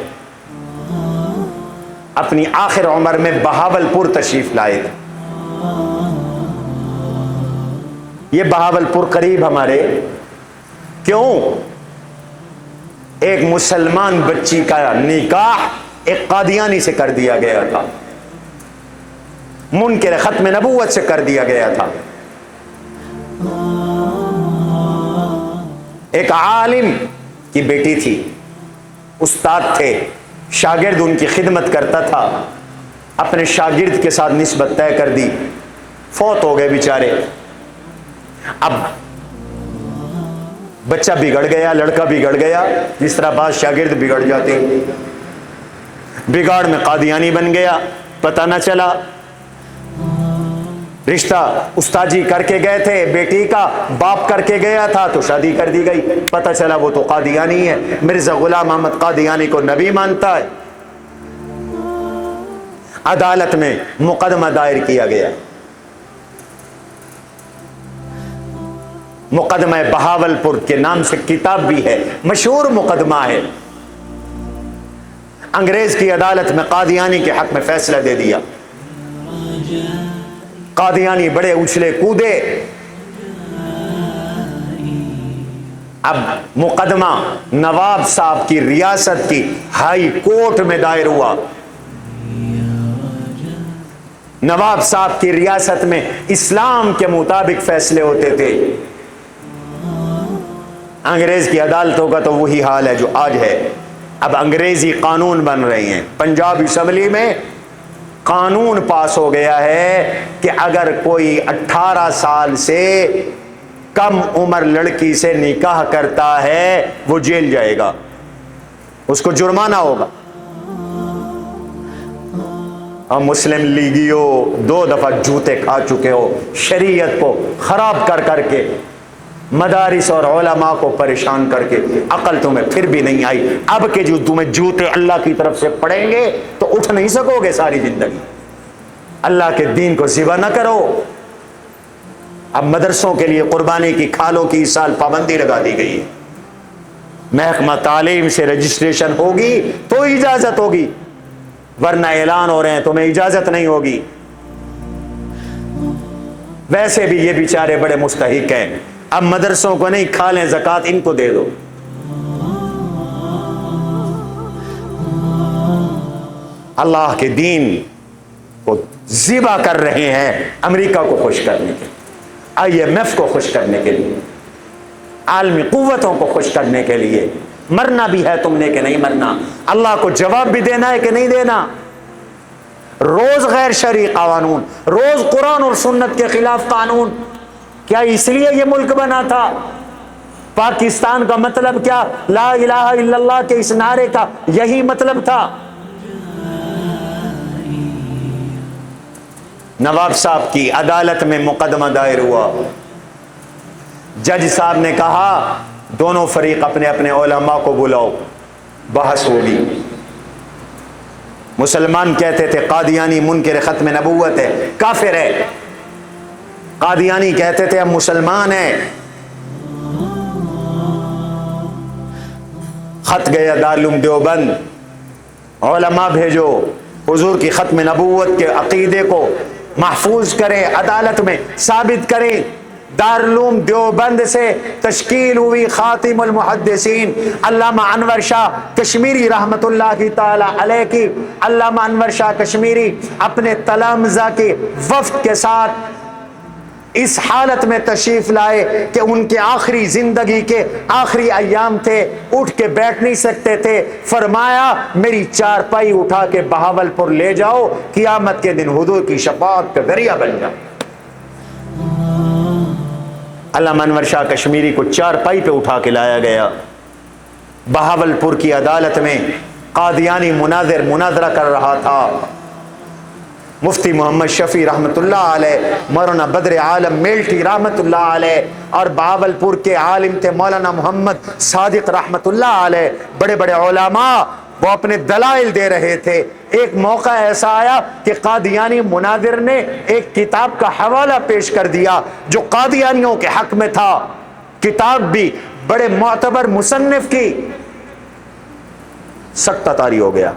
اپنی آخر عمر میں بہاولپور تشریف لائے تھے۔ یہ بہاولپور قریب ہمارے، کیوں؟ ایک مسلمان بچی کا نکاح ایک قادیانی سے کر دیا گیا تھا، منکر ختم نبوت سے کر دیا گیا تھا۔ ایک عالم کی بیٹی تھی، استاد تھے، شاگرد ان کی خدمت کرتا تھا، اپنے شاگرد کے ساتھ نسبت طے کر دی، فوت ہو گئے بیچارے۔ اب بچہ بگڑ گیا، لڑکا بگڑ گیا، جس طرح بعض شاگرد بگڑ جاتے، بگاڑ میں قادیانی بن گیا، پتہ نہ چلا۔ رشتہ استاجی کر کے گئے تھے، بیٹی کا باپ کر کے گیا تھا تو شادی کر دی گئی، پتہ چلا وہ تو قادیانی ہے، مرزا غلام احمد قادیانی کو نبی مانتا ہے۔ عدالت میں مقدمہ دائر کیا گیا، مقدمہ بہاولپور کے نام سے کتاب بھی ہے، مشہور مقدمہ ہے۔ انگریز کی عدالت میں قادیانی کے حق میں فیصلہ دے دیا، قادیانی بڑے اچھلے کودے، اب مقدمہ نواب صاحب کی ریاست کی ہائی کورٹ میں دائر ہوا۔ نواب صاحب کی ریاست میں اسلام کے مطابق فیصلے ہوتے تھے، انگریز کی عدالتوں کا تو وہی حال ہے جو آج ہے۔ اب انگریزی قانون بن رہے ہیں، پنجاب اسمبلی میں قانون پاس ہو گیا ہے کہ اگر کوئی 18 سال سے کم عمر لڑکی سے نکاح کرتا ہے وہ جیل جائے گا، اس کو جرمانہ ہوگا۔ اور مسلم لیگیوں 2 دفعہ جوتے کھا چکے ہو، شریعت کو خراب کر کر کے، مدارس اور علماء کو پریشان کر کے، عقل تمہیں پھر بھی نہیں آئی۔ اب کہ جو تمہیں جوتے اللہ کی طرف سے پڑیں گے تو اٹھ نہیں سکو گے ساری زندگی۔ اللہ کے دین کو ذبح نہ کرو۔ اب مدرسوں کے لیے قربانی کی کھالوں کی اس سال پابندی لگا دی گئی ہے، محکمہ تعلیم سے رجسٹریشن ہوگی تو اجازت ہوگی، ورنہ اعلان ہو رہے ہیں تمہیں اجازت نہیں ہوگی۔ ویسے بھی یہ بیچارے بڑے مستحق ہیں، اب مدرسوں کو نہیں، کھالیں زکوٰۃ ان کو دے دو۔ اللہ کے دین کو ذبح کر رہے ہیں امریکہ کو خوش کرنے کے لیے، IMF کو خوش کرنے کے لیے، عالمی قوتوں کو خوش کرنے کے لیے۔ مرنا بھی ہے تم نے کہ نہیں مرنا، اللہ کو جواب بھی دینا ہے کہ نہیں دینا۔ روز غیر شرعی قانون، روز قرآن اور سنت کے خلاف قانون۔ کیا اس لیے یہ ملک بنا تھا؟ پاکستان کا مطلب کیا؟ لا الہ الا اللہ کے اس نعرے کا یہی مطلب تھا۔ نواب صاحب کی عدالت میں مقدمہ دائر ہوا، جج صاحب نے کہا دونوں فریق اپنے اپنے علماء کو بلاؤ، بحث ہوگی۔ مسلمان کہتے تھے قادیانی منکر ختم نبوت ہے، کافر ہے۔ قادیانی کہتے تھے ہم مسلمان ہیں۔ خط گیا دارالعلوم دیوبند، علماء بھیجو، حضور کی ختم نبوت کے عقیدے کو محفوظ کریں، عدالت میں ثابت کریں۔ دارالعلوم دیوبند سے تشکیل ہوئی خاتم المحدثین علامہ انور شاہ کشمیری رحمت اللہ تعالی علیہ کی۔ علامہ انور شاہ کشمیری اپنے تلامذہ کے وفد کے ساتھ اس حالت میں تشریف لائے کہ ان کے آخری زندگی کے آخری ایام تھے، اٹھ کے بیٹھ نہیں سکتے تھے۔ فرمایا میری چارپائی اٹھا کے بہاولپور لے جاؤ، قیامت کے دن حضور کی شفاعت کا ذریعہ بن جاؤ۔ علامہ انور شاہ کشمیری کو چارپائی پہ اٹھا کے لایا گیا۔ بہاولپور کی عدالت میں قادیانی مناظر مناظرہ کر رہا تھا۔ مفتی محمد شفیع رحمت اللہ علیہ، مولانا بدر عالم میلٹی رحمت اللہ علیہ، اور بہاولپور کے عالم تھے مولانا محمد صادق رحمت اللہ علیہ، بڑے بڑے علماء، وہ اپنے دلائل دے رہے تھے۔ ایک موقع ایسا آیا کہ قادیانی مناظر نے ایک کتاب کا حوالہ پیش کر دیا جو قادیانیوں کے حق میں تھا، کتاب بھی بڑے معتبر مصنف کی۔ سخت طاری ہو گیا،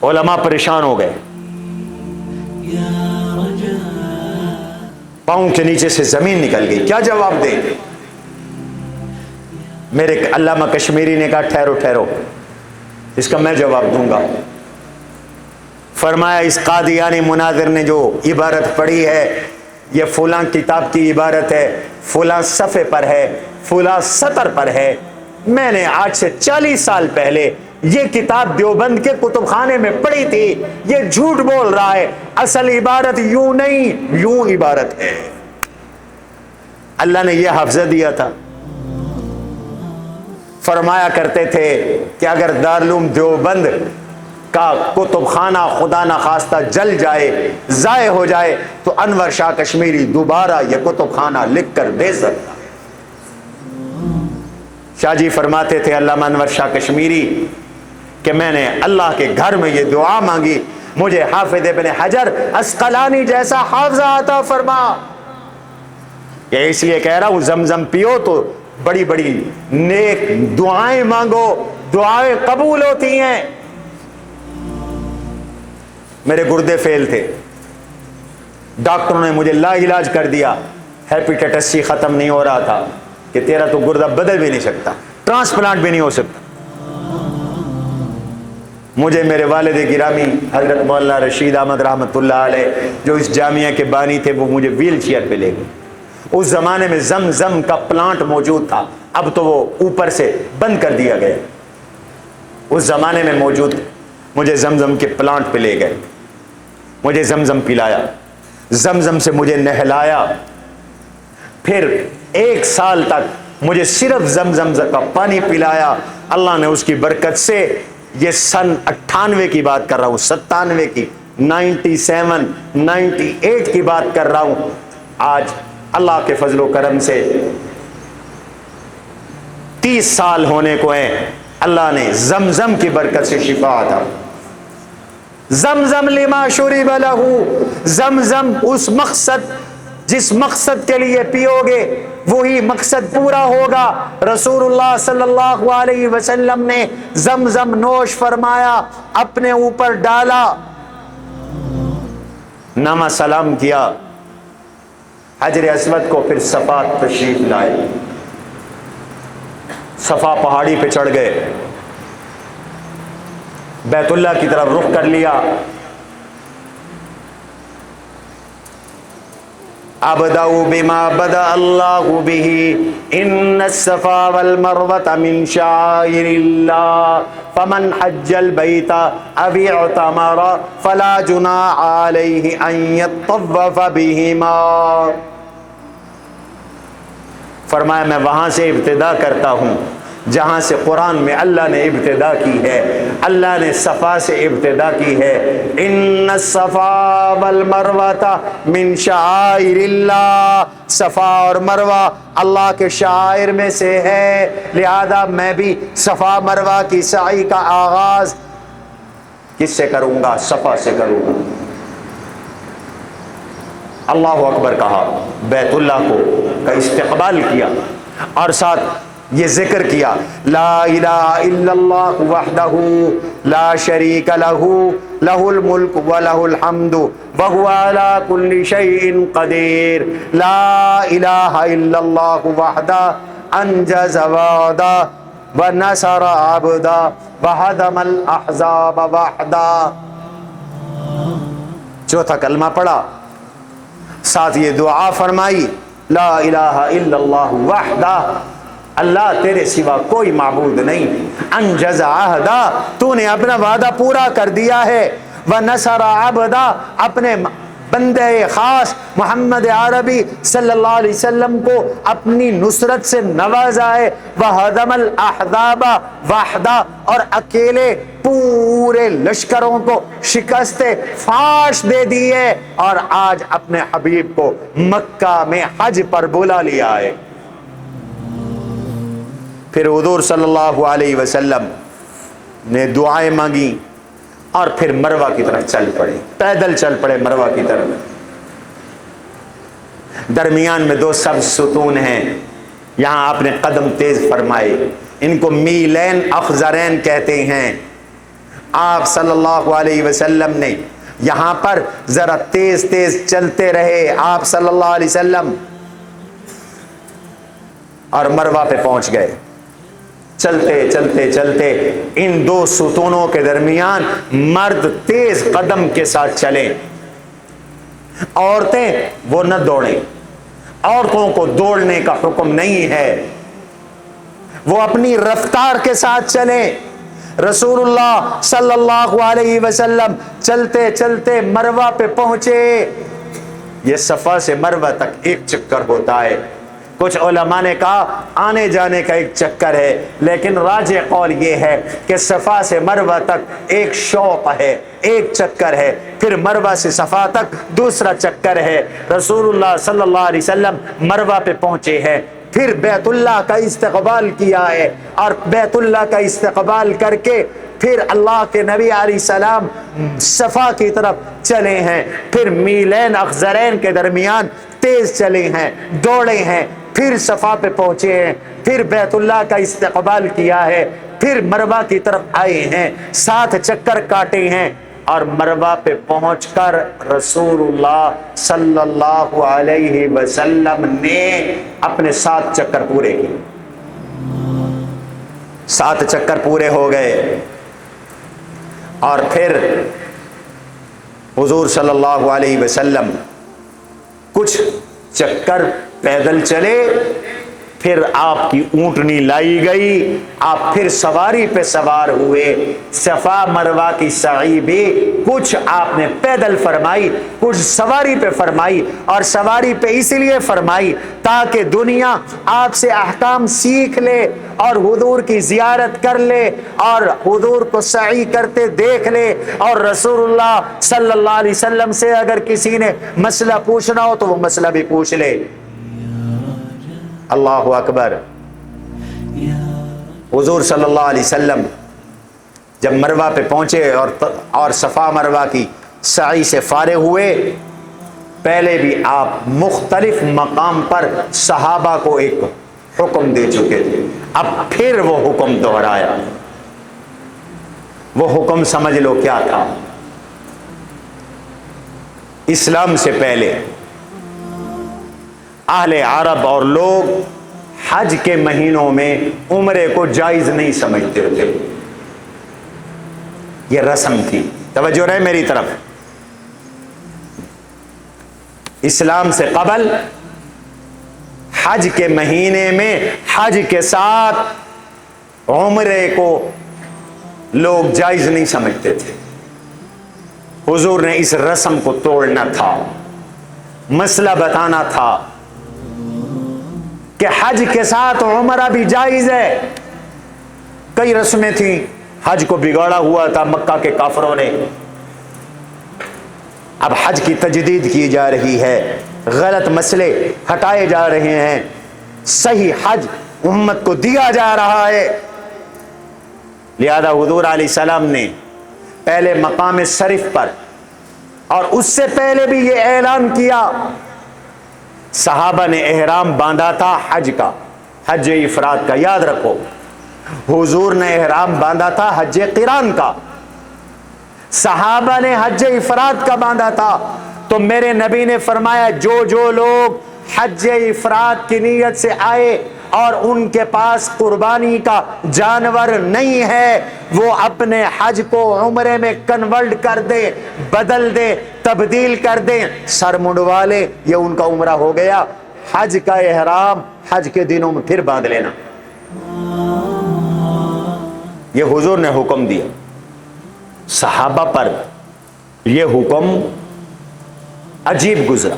علماء پریشان ہو گئے، پاؤں کے نیچے سے زمین نکل گئی، کیا جواب دیں؟ میرے علامہ کشمیری نے کہا ٹھہرو ٹھہرو، اس کا میں جواب دوں گا۔ فرمایا اس قادیانی مناظر نے جو عبارت پڑھی ہے یہ فلاں کتاب کی عبارت ہے، فلاں صفحے پر ہے، فلاں سطر پر ہے۔ میں نے آج سے 40 سال پہلے یہ کتاب دیوبند کے کتب خانے میں پڑھی تھی، یہ جھوٹ بول رہا ہے، اصل عبارت یوں نہیں یوں عبارت ہے۔ اللہ نے یہ حافظہ دیا تھا۔ فرمایا کرتے تھے کہ اگر دارالعلوم دیوبند کا کتب خانہ خدا نخواستہ جل جائے، ضائع ہو جائے، تو انور شاہ کشمیری دوبارہ یہ کتب خانہ لکھ کر دے سکتا۔ شاہ جی فرماتے تھے علامہ انور شاہ کشمیری کہ میں نے اللہ کے گھر میں یہ دعا مانگی، مجھے حافظ ابن حجر عسقلانی جیسا حافظہ عطا فرما۔ یہ اس لیے کہہ رہا ہوں زمزم پیو تو بڑی بڑی نیک دعائیں مانگو، دعائیں قبول ہوتی ہیں۔ میرے گردے فیل تھے، ڈاکٹروں نے مجھے لا علاج کر دیا، ہیپیٹائٹس سی ختم نہیں ہو رہا تھا کہ تیرا تو گردہ بدل بھی نہیں سکتا، ٹرانسپلانٹ بھی نہیں ہو سکتا۔ مجھے میرے والد گرامی حضرت مولانا رشید احمد رحمۃ اللہ علیہ جو اس جامعہ کے بانی تھے، وہ مجھے ویل چیئر پہ لے گئے۔ اس زمانے میں زمزم کا پلانٹ موجود تھا، اب تو وہ اوپر سے بند کر دیا گیا، اس زمانے میں موجود تھے۔ مجھے زمزم کے پلانٹ پہ لے گئے، مجھے زمزم پلایا، زمزم سے مجھے نہلایا، پھر 1 سال تک مجھے صرف زمزم کا پانی پلایا۔ اللہ نے اس کی برکت سے، یہ سن 98 کی بات کر رہا ہوں، 97 کی، 97 98 کی بات کر رہا ہوں، آج اللہ کے فضل و کرم سے 30 سال ہونے کو ہیں، اللہ نے زمزم کی برکت سے شفا عطا۔ زمزم لما شرب لہ، زمزم اس مقصد جس مقصد کے لیے پیو گے وہی مقصد پورا ہوگا۔ رسول اللہ صلی اللہ علیہ وسلم نے زمزم نوش فرمایا، اپنے اوپر ڈالا، نامہ سلام کیا، حجر اسود کو پھر صفا تشریف لائے، صفا پہاڑی پہ چڑھ گئے، بیت اللہ کی طرف رخ کر لیا۔ ابدأ بما بدأ اللہ بہ ان الصفا والمروة من شعائر اللہ فمن حج البیت او اعتمر فلا جناح علیہ ان یطوف بہما۔ فرمایا میں وہاں سے ابتدا کرتا ہوں جہاں سے قرآن میں اللہ نے ابتدا کی ہے، اللہ نے صفا سے ابتدا کی ہے۔ ان الصفا والمروہ من شعائر اللہ، صفا اور مروہ اللہ کے شعائر میں سے ہے، لہذا میں بھی صفا مروہ کی سعی کا آغاز کس سے کروں گا؟ صفا سے کروں گا۔ اللہ اکبر کہا، بیت اللہ کو کا استقبال کیا، اور ساتھ یہ ذکر کیا، لا الہ الا اللہ وحدہ لا شریک لہ لہ الملک ولہ الحمد وہو علی کل شیء قدیر، لا الہ الا اللہ وحدہ انجز وعدہ ونصر عبدہ وہدم الاحزاب وحدہ۔ چوتھا کلمہ پڑھا، ساتھ یہ دعا فرمائی، لا الہ الا اللہ وحدہ، اللہ تیرے سوا کوئی معبود نہیں، انجز عہدہ، تو نے اپنا وعدہ پورا کر دیا ہے، ونصر عبدہ، اپنے بندے خاص محمد عربی صلی اللہ علیہ وسلم کو اپنی نصرت سے نوازا ہے، وہدم الاحزاب وحدہ، اور اکیلے پورے لشکروں کو شکست فاش دے دی ہے، اور آج اپنے حبیب کو مکہ میں حج پر بلا لیا ہے۔ پھر حضور صلی اللہ علیہ وسلم نے دعائیں مانگی اور پھر مروہ کی طرف چل پڑے، پیدل چل پڑے مروہ کی طرف۔ درمیان میں 2 سبز ستون ہیں، یہاں آپ نے قدم تیز فرمائے، ان کو میلین اخضرین کہتے ہیں۔ آپ صلی اللہ علیہ وسلم نے یہاں پر ذرا تیز تیز چلتے رہے آپ صلی اللہ علیہ وسلم، اور مروہ پہ پہنچ گئے۔ چلتے چلتے چلتے ان 2 ستونوں کے درمیان مرد تیز قدم کے ساتھ چلیں، عورتیں وہ نہ دوڑیں، عورتوں کو دوڑنے کا حکم نہیں ہے، وہ اپنی رفتار کے ساتھ چلیں۔ رسول اللہ صلی اللہ علیہ وسلم چلتے چلتے مروہ پہ پہنچے۔ یہ صفا سے مروہ تک 1 چکر ہوتا ہے، کچھ علماء نے کہا آنے جانے کا ایک چکر ہے، لیکن راجح قول یہ ہے کہ صفا سے مروہ تک ایک شوط ہے، ایک چکر ہے، پھر مروہ سے صفا تک دوسرا چکر ہے۔ رسول اللہ صلی اللہ علیہ وسلم مروہ پہ پہنچے ہیں، پھر بیت اللہ کا استقبال کیا ہے، اور بیت اللہ کا استقبال کر کے پھر اللہ کے نبی علیہ السلام صفا کی طرف چلے ہیں، پھر میلین اخضرین کے درمیان تیز چلے ہیں، دوڑے ہیں، پھر صفا پہ پہنچے ہیں، پھر بیت اللہ کا استقبال کیا ہے، پھر مروہ کی طرف آئے ہیں، 7 چکر کاٹے ہیں، اور مروہ پہ پہنچ کر رسول اللہ صلی اللہ علیہ وسلم نے اپنے 7 چکر پورے کیے۔ 7 چکر پورے ہو گئے، اور پھر حضور صلی اللہ علیہ وسلم کچھ چکر پیدل چلے، پھر آپ کی اونٹنی لائی گئی، آپ پھر سواری پہ سوار ہوئے، صفا مروہ کی سعی بھی کچھ آپ نے پیدل فرمائی، کچھ سواری پہ فرمائی، اور سواری پہ اس لیے فرمائی تاکہ دنیا آپ سے احکام سیکھ لے اور حضور کی زیارت کر لے اور حضور کو سعی کرتے دیکھ لے، اور رسول اللہ صلی اللہ علیہ وسلم سے اگر کسی نے مسئلہ پوچھنا ہو تو وہ مسئلہ بھی پوچھ لے۔ اللہ اکبر۔ حضور صلی اللہ علیہ وسلم جب مروہ پہ پہنچے اور صفا مروہ کی سعی سے فارغ ہوئے، پہلے بھی آپ مختلف مقام پر صحابہ کو ایک حکم دے چکے تھے، اب پھر وہ حکم دہرایا۔ وہ حکم سمجھ لو کیا تھا؟ اسلام سے پہلے اہل عرب اور لوگ حج کے مہینوں میں عمرے کو جائز نہیں سمجھتے تھے، یہ رسم تھی۔ توجہ رہے میری طرف۔ اسلام سے قبل حج کے مہینے میں حج کے ساتھ عمرے کو لوگ جائز نہیں سمجھتے تھے۔ حضور نے اس رسم کو توڑنا تھا، مسئلہ بتانا تھا کہ حج کے ساتھ عمرہ بھی جائز ہے۔ کئی رسمیں تھیں، حج کو بگاڑا ہوا تھا مکہ کے کافروں نے، اب حج کی تجدید کی جا رہی ہے، غلط مسئلے ہٹائے جا رہے ہیں، صحیح حج امت کو دیا جا رہا ہے۔ لہذا حضور علیہ السلام نے پہلے مقام شریف پر اور اس سے پہلے بھی یہ اعلان کیا، صحابہ نے احرام باندھا تھا حج کا، حج افراد کا، یاد رکھو۔ حضور نے احرام باندھا تھا حج قران کا، صحابہ نے حج افراد کا باندھا تھا۔ تو میرے نبی نے فرمایا جو لوگ حج افراد کی نیت سے آئے اور ان کے پاس قربانی کا جانور نہیں ہے، وہ اپنے حج کو عمرے میں کنورٹ کر دے، بدل دے، تبدیل کر دے، سر منڈوا لے، یہ ان کا عمرہ ہو گیا۔ حج کا احرام حج کے دنوں میں پھر باندھ لینا۔ یہ حضور نے حکم دیا، صحابہ پر یہ حکم عجیب گزرا،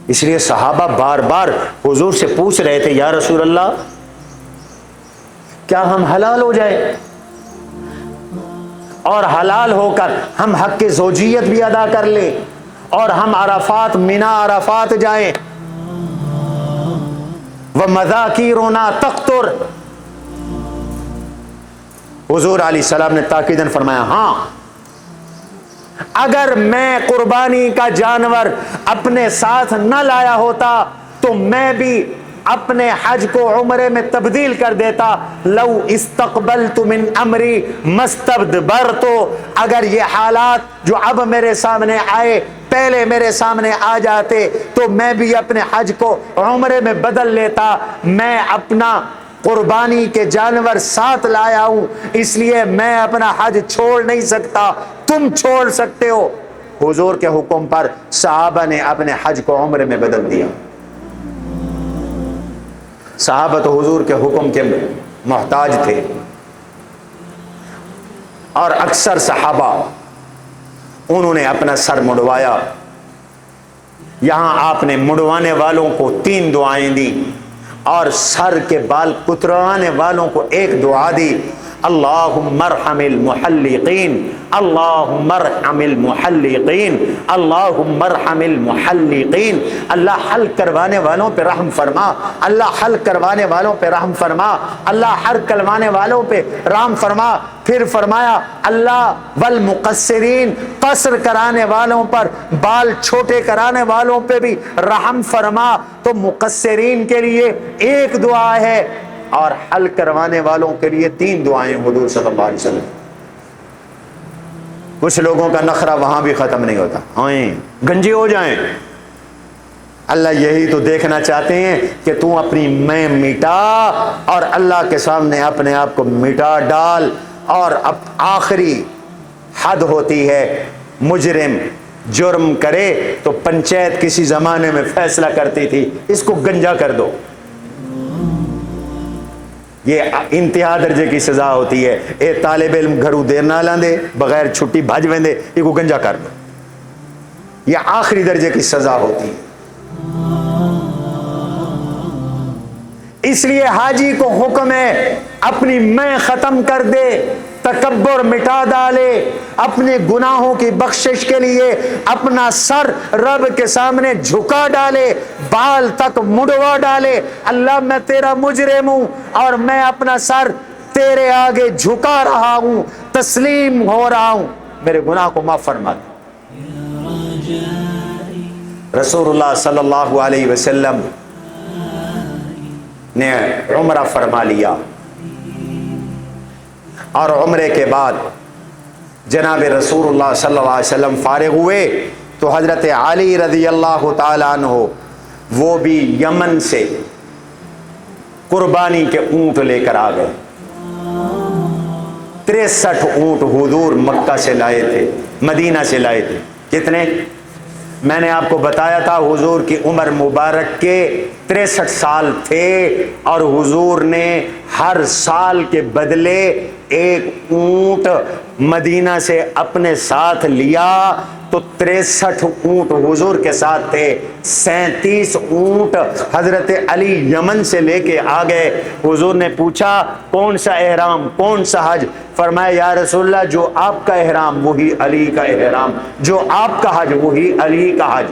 اس لیے صحابہ بار بار حضور سے پوچھ رہے تھے، یا رسول اللہ کیا ہم حلال ہو جائے اور حلال ہو کر ہم حق زوجیت بھی ادا کر لیں اور ہم عرفات مینا عرفات جائیں؟ وَمَذَاكِرُنَا تَقْتُرْ، حضور علیہ السلام نے تاکیداً فرمایا ہاں، اگر میں قربانی کا جانور اپنے ساتھ نہ لایا ہوتا تو میں بھی اپنے حج کو عمرے میں تبدیل کر دیتا۔ لو استقبلت من امری مستدبرت، اگر یہ حالات جو اب میرے سامنے آئے پہلے میرے سامنے آ جاتے تو میں بھی اپنے حج کو عمرے میں بدل لیتا۔ میں اپنا قربانی کے جانور ساتھ لایا ہوں، اس لیے میں اپنا حج چھوڑ نہیں سکتا، تم چھوڑ سکتے ہو۔ حضور کے حکم پر صحابہ نے اپنے حج کو عمرے میں بدل دیا۔ صحابہ تو حضور کے حکم کے محتاج تھے، اور اکثر صحابہ انہوں نے اپنا سر مڑوایا، یہاں آپ نے مڑوانے والوں کو 3 دعائیں دی اور سر کے بال کترانے والوں کو 1 دعا دی، اللہم ارحم المحلقین، اللہم ارحم المحلقین، اللہم ارحم المحلقین، اللہ حلق کروانے والوں پہ رحم فرما، اللہ حلق کروانے والوں پہ رحم فرما، اللہ حلق کروانے والوں پہ رحم فرما۔ پھر فرمایا اللہ والمقصرین، قصر کرانے والوں پر، بال چھوٹے کرانے والوں پہ بھی رحم فرما۔ تو مقصرین کے لیے 1 دعا ہے اور حلق کروانے والوں کے لیے 3 دعائیں حضور صلی اللہ علیہ وسلم۔ کچھ لوگوں کا نخرہ وہاں بھی ختم نہیں ہوتا، آئیں گنجے ہو جائیں۔ اللہ یہی تو دیکھنا چاہتے ہیں کہ تو اپنی میں مٹا اور اللہ کے سامنے اپنے آپ کو مٹا ڈال۔ اور اب آخری حد ہوتی ہے، مجرم جرم کرے تو پنچایت کسی زمانے میں فیصلہ کرتی تھی اس کو گنجا کر دو، یہ انتہا درجے کی سزا ہوتی ہے۔ اے طالب علم گھروں دیر نہ لاندے، بغیر چھٹی بھج ویندے، یہ کو گنجا کر دو، یہ آخری درجے کی سزا ہوتی ہے۔ اس لیے حاجی کو حکم ہے اپنی میں ختم کر دے، تکبر مٹا ڈالے، اپنے گناہوں کی بخشش کے لیے اپنا سر رب کے سامنے جھکا ڈالے، بال تک مڑوا ڈالے، اللہ میں تیرا مجرم ہوں اور میں اپنا سر تیرے آگے جھکا رہا ہوں، تسلیم ہو رہا ہوں، میرے گناہ کو معاف فرما دے۔ رسول اللہ صلی اللہ علیہ وسلم نے عمرہ فرما لیا اور عمرے کے بعد جناب رسول اللہ صلی اللہ علیہ وسلم فارغ ہوئے تو حضرت علی رضی اللہ تعالیٰ عنہ وہ بھی یمن سے قربانی کے اونٹ لے کر آ گئے۔ 63 اونٹ حضور مکہ سے لائے تھے، مدینہ سے لائے تھے۔ کتنے؟ میں نے آپ کو بتایا تھا حضور کی عمر مبارک کے 63 سال تھے اور حضور نے ہر سال کے بدلے 1 اونٹ مدینہ سے اپنے ساتھ لیا، تو 63 اونٹ حضور کے ساتھ تھے، 37 اونٹ حضرت علی یمن سے لے کے آ گئے۔ حضور نے پوچھا کون سا احرام، کون سا حج؟ فرمایا یا رسول اللہ جو آپ کا احرام وہی علی کا احرام، جو آپ کا حج وہی علی کا حج۔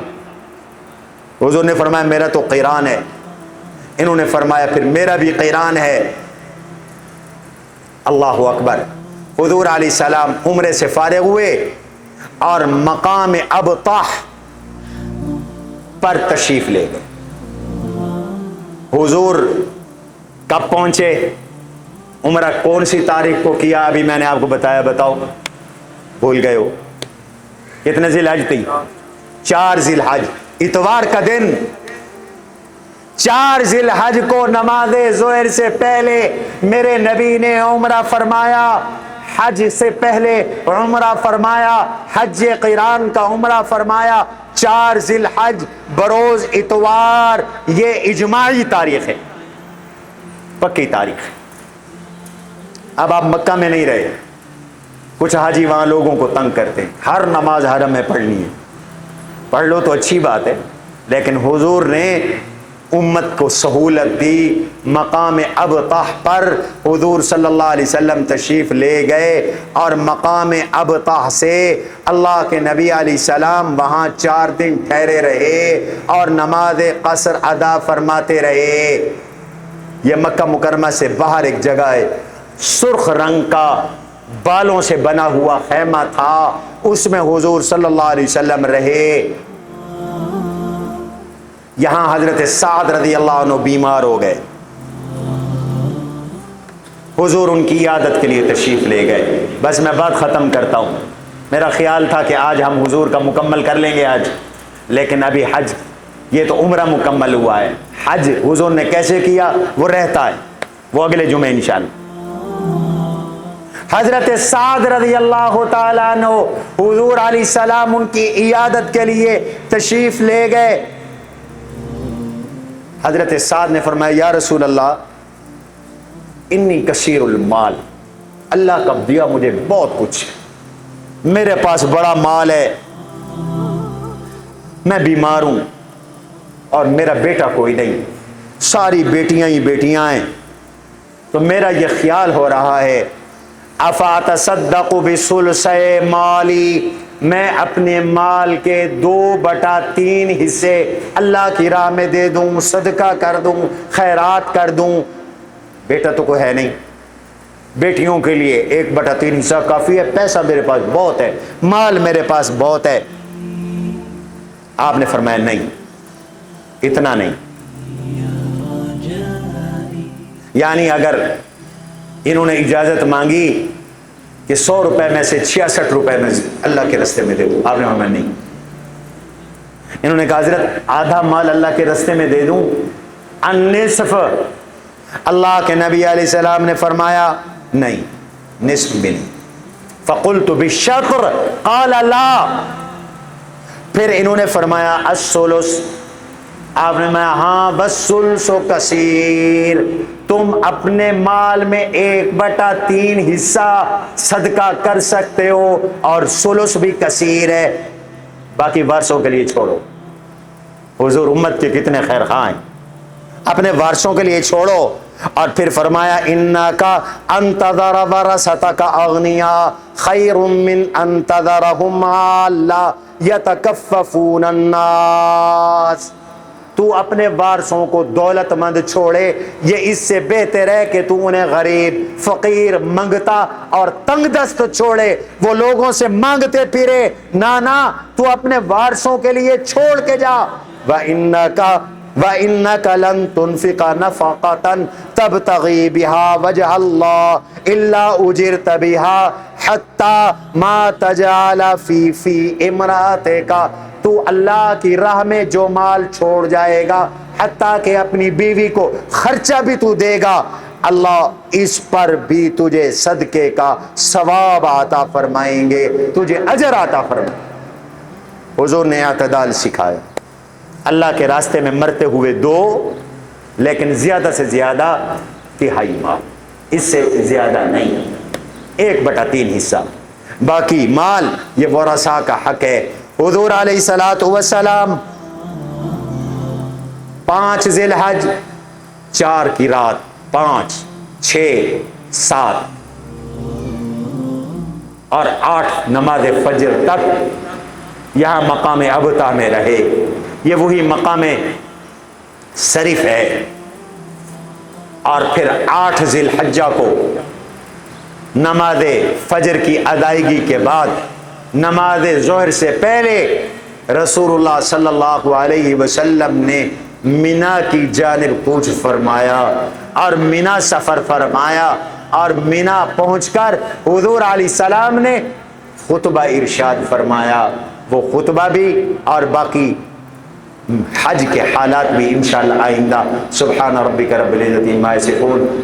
حضور نے فرمایا میرا تو قیران ہے، انہوں نے فرمایا پھر میرا بھی قیران ہے۔ اللہ اکبر۔ حضور علیہ السلام عمرے سے فارغ ہوئے اور مقام ابطح پر تشریف لے گئے۔ حضور کب پہنچے؟ عمرہ کون سی تاریخ کو کیا؟ ابھی میں نے آپ کو بتایا، بتاؤ بھول گئے ہو؟ کتنے ذی الحج تھی؟ 4 ذی الحج، اتوار کا دن۔ 4 ذی الحج کو نماز ظہر سے پہلے میرے نبی نے عمرہ فرمایا، حج سے پہلے عمرہ فرمایا، حج قران کا عمرہ فرمایا۔ 4 ذی الحج بروز اتوار، یہ اجماعی تاریخ ہے، پکی تاریخ۔ اب آپ مکہ میں نہیں رہے، کچھ حاجی وہاں لوگوں کو تنگ کرتے ہیں، ہر نماز حرم میں پڑھنی ہے، پڑھ لو تو اچھی بات ہے، لیکن حضور نے امت کو سہولت دی۔ مقام ابطح پر حضور صلی اللہ علیہ وسلم تشریف لے گئے اور مقام ابطح سے اللہ کے نبی علیہ السلام وہاں 4 دن ٹھہرے رہے اور نماز قصر ادا فرماتے رہے۔ یہ مکہ مکرمہ سے باہر ایک جگہ ہے، سرخ رنگ کا بالوں سے بنا ہوا خیمہ تھا، اس میں حضور صلی اللہ علیہ وسلم رہے۔ یہاں حضرت سعد رضی اللہ عنہ بیمار ہو گئے، حضور ان کی عیادت کے لیے تشریف لے گئے۔ بس میں بات ختم کرتا ہوں، میرا خیال تھا کہ آج ہم حضور کا مکمل کر لیں گے آج، لیکن ابھی حج، یہ تو عمرہ مکمل ہوا ہے، حج حضور نے کیسے کیا وہ رہتا ہے، وہ اگلے جمعے انشاءاللہ۔ حضرت سعد رضی اللہ تعالیٰ عنہ حضور علیہ السلام ان کی عیادت کے لیے تشریف لے گئے۔ حضرت سعد نے فرمایا یا رسول اللہ انی کثیر المال، اللہ کا دیا مجھے بہت کچھ، میرے پاس بڑا مال ہے، میں بیمار ہوں، اور میرا بیٹا کوئی نہیں، ساری بیٹیاں ہی بیٹیاں ہیں، تو میرا یہ خیال ہو رہا ہے افاتصدق بثلث مالی، میں اپنے مال کے 2/3 حصے اللہ کی راہ میں دے دوں، صدقہ کر دوں، خیرات کر دوں۔ بیٹا تو کوئی ہے نہیں، بیٹیوں کے لیے 1/3 حصہ کافی ہے، پیسہ میرے پاس بہت ہے، مال میرے پاس بہت ہے۔ آپ نے فرمایا نہیں، اتنا نہیں، یعنی اگر انہوں نے اجازت مانگی کہ 100 روپے میں سے 66 روپے میں اللہ کے رستے میں دے دوں، آپ نے فرمایا نہیں۔ انہوں نے کہا حضرت آدھا مال اللہ کے رستے میں دے دوں، النصف، اللہ کے نبی علیہ السلام نے فرمایا نہیں، نصف بھی نہیں۔ فقلت بالشطر قال لا، پھر انہوں نے فرمایا الثلث، آپ نے فرمایا ہاں بس ثلث و کثیر، تم اپنے مال میں 1/3 حصہ صدقہ کر سکتے ہو اور ثلث بھی کثیر ہے، باقی وارثوں کے لیے چھوڑو۔ حضور امت کے کتنے خیر خواہ ہیں، اپنے وارثوں کے لیے چھوڑو۔ اور پھر فرمایا انکا ان تذر ورثتک اغنیاء خیر من ان تذرهم عالا یتکففون الناس، تو اپنے وارثوں کو دولت مند چھوڑے، یہ اس سے بہتر ہے کہ تو انہیں غریب، فقیر، منگتا اور تنگ دست چھوڑے، وہ لوگوں سے مانگتے پھرے۔ نانا، تو اپنے وارثوں کے لیے چھوڑ کے جا۔ وَإِنَّكَ لَن تُنْفِقَ نَفَقَةً تَبْتَغِي بِهَا وَجْهَ اللَّهِ إِلَّا أُجِرْتَ بِهَا حَتَّى مَا تَجْعَلَ فِي امْرَأَتِكَ، تو اللہ کی راہ میں جو مال چھوڑ جائے گا، حتیٰ کہ اپنی بیوی کو خرچہ بھی تو دے گا، اللہ اس پر بھی تجھے صدقے کا ثواب عطا فرمائیں گے، تجھے اجر عطا فرمائیں گے۔ حضور نے اعتدال سکھایا، اللہ کے راستے میں مرتے ہوئے 2، لیکن زیادہ سے زیادہ تہائی مال، اس سے زیادہ نہیں، 1/3 حصہ، باقی مال یہ ورثاء کا حق ہے۔ حضور علیہ الصلوۃ والسلام 5 ذی الحج 4 کی رات، 5، 6، 7 اور 8 نماز فجر تک یہاں مقام ابتہ میں رہے، یہ وہی مقام شریف ہے۔ اور پھر 8 ذی الحجہ کو نماز فجر کی ادائیگی کے بعد نماز ظہر سے پہلے رسول اللہ صلی اللہ علیہ وسلم نے مینا کی جانب کوچ فرمایا اور مینا سفر فرمایا، اور مینا پہنچ کر حضور علیہ السلام نے خطبہ ارشاد فرمایا، وہ خطبہ بھی اور باقی حج کے حالات بھی انشاءاللہ آئندہ۔ سبحان ربک رب العزت عما یصفون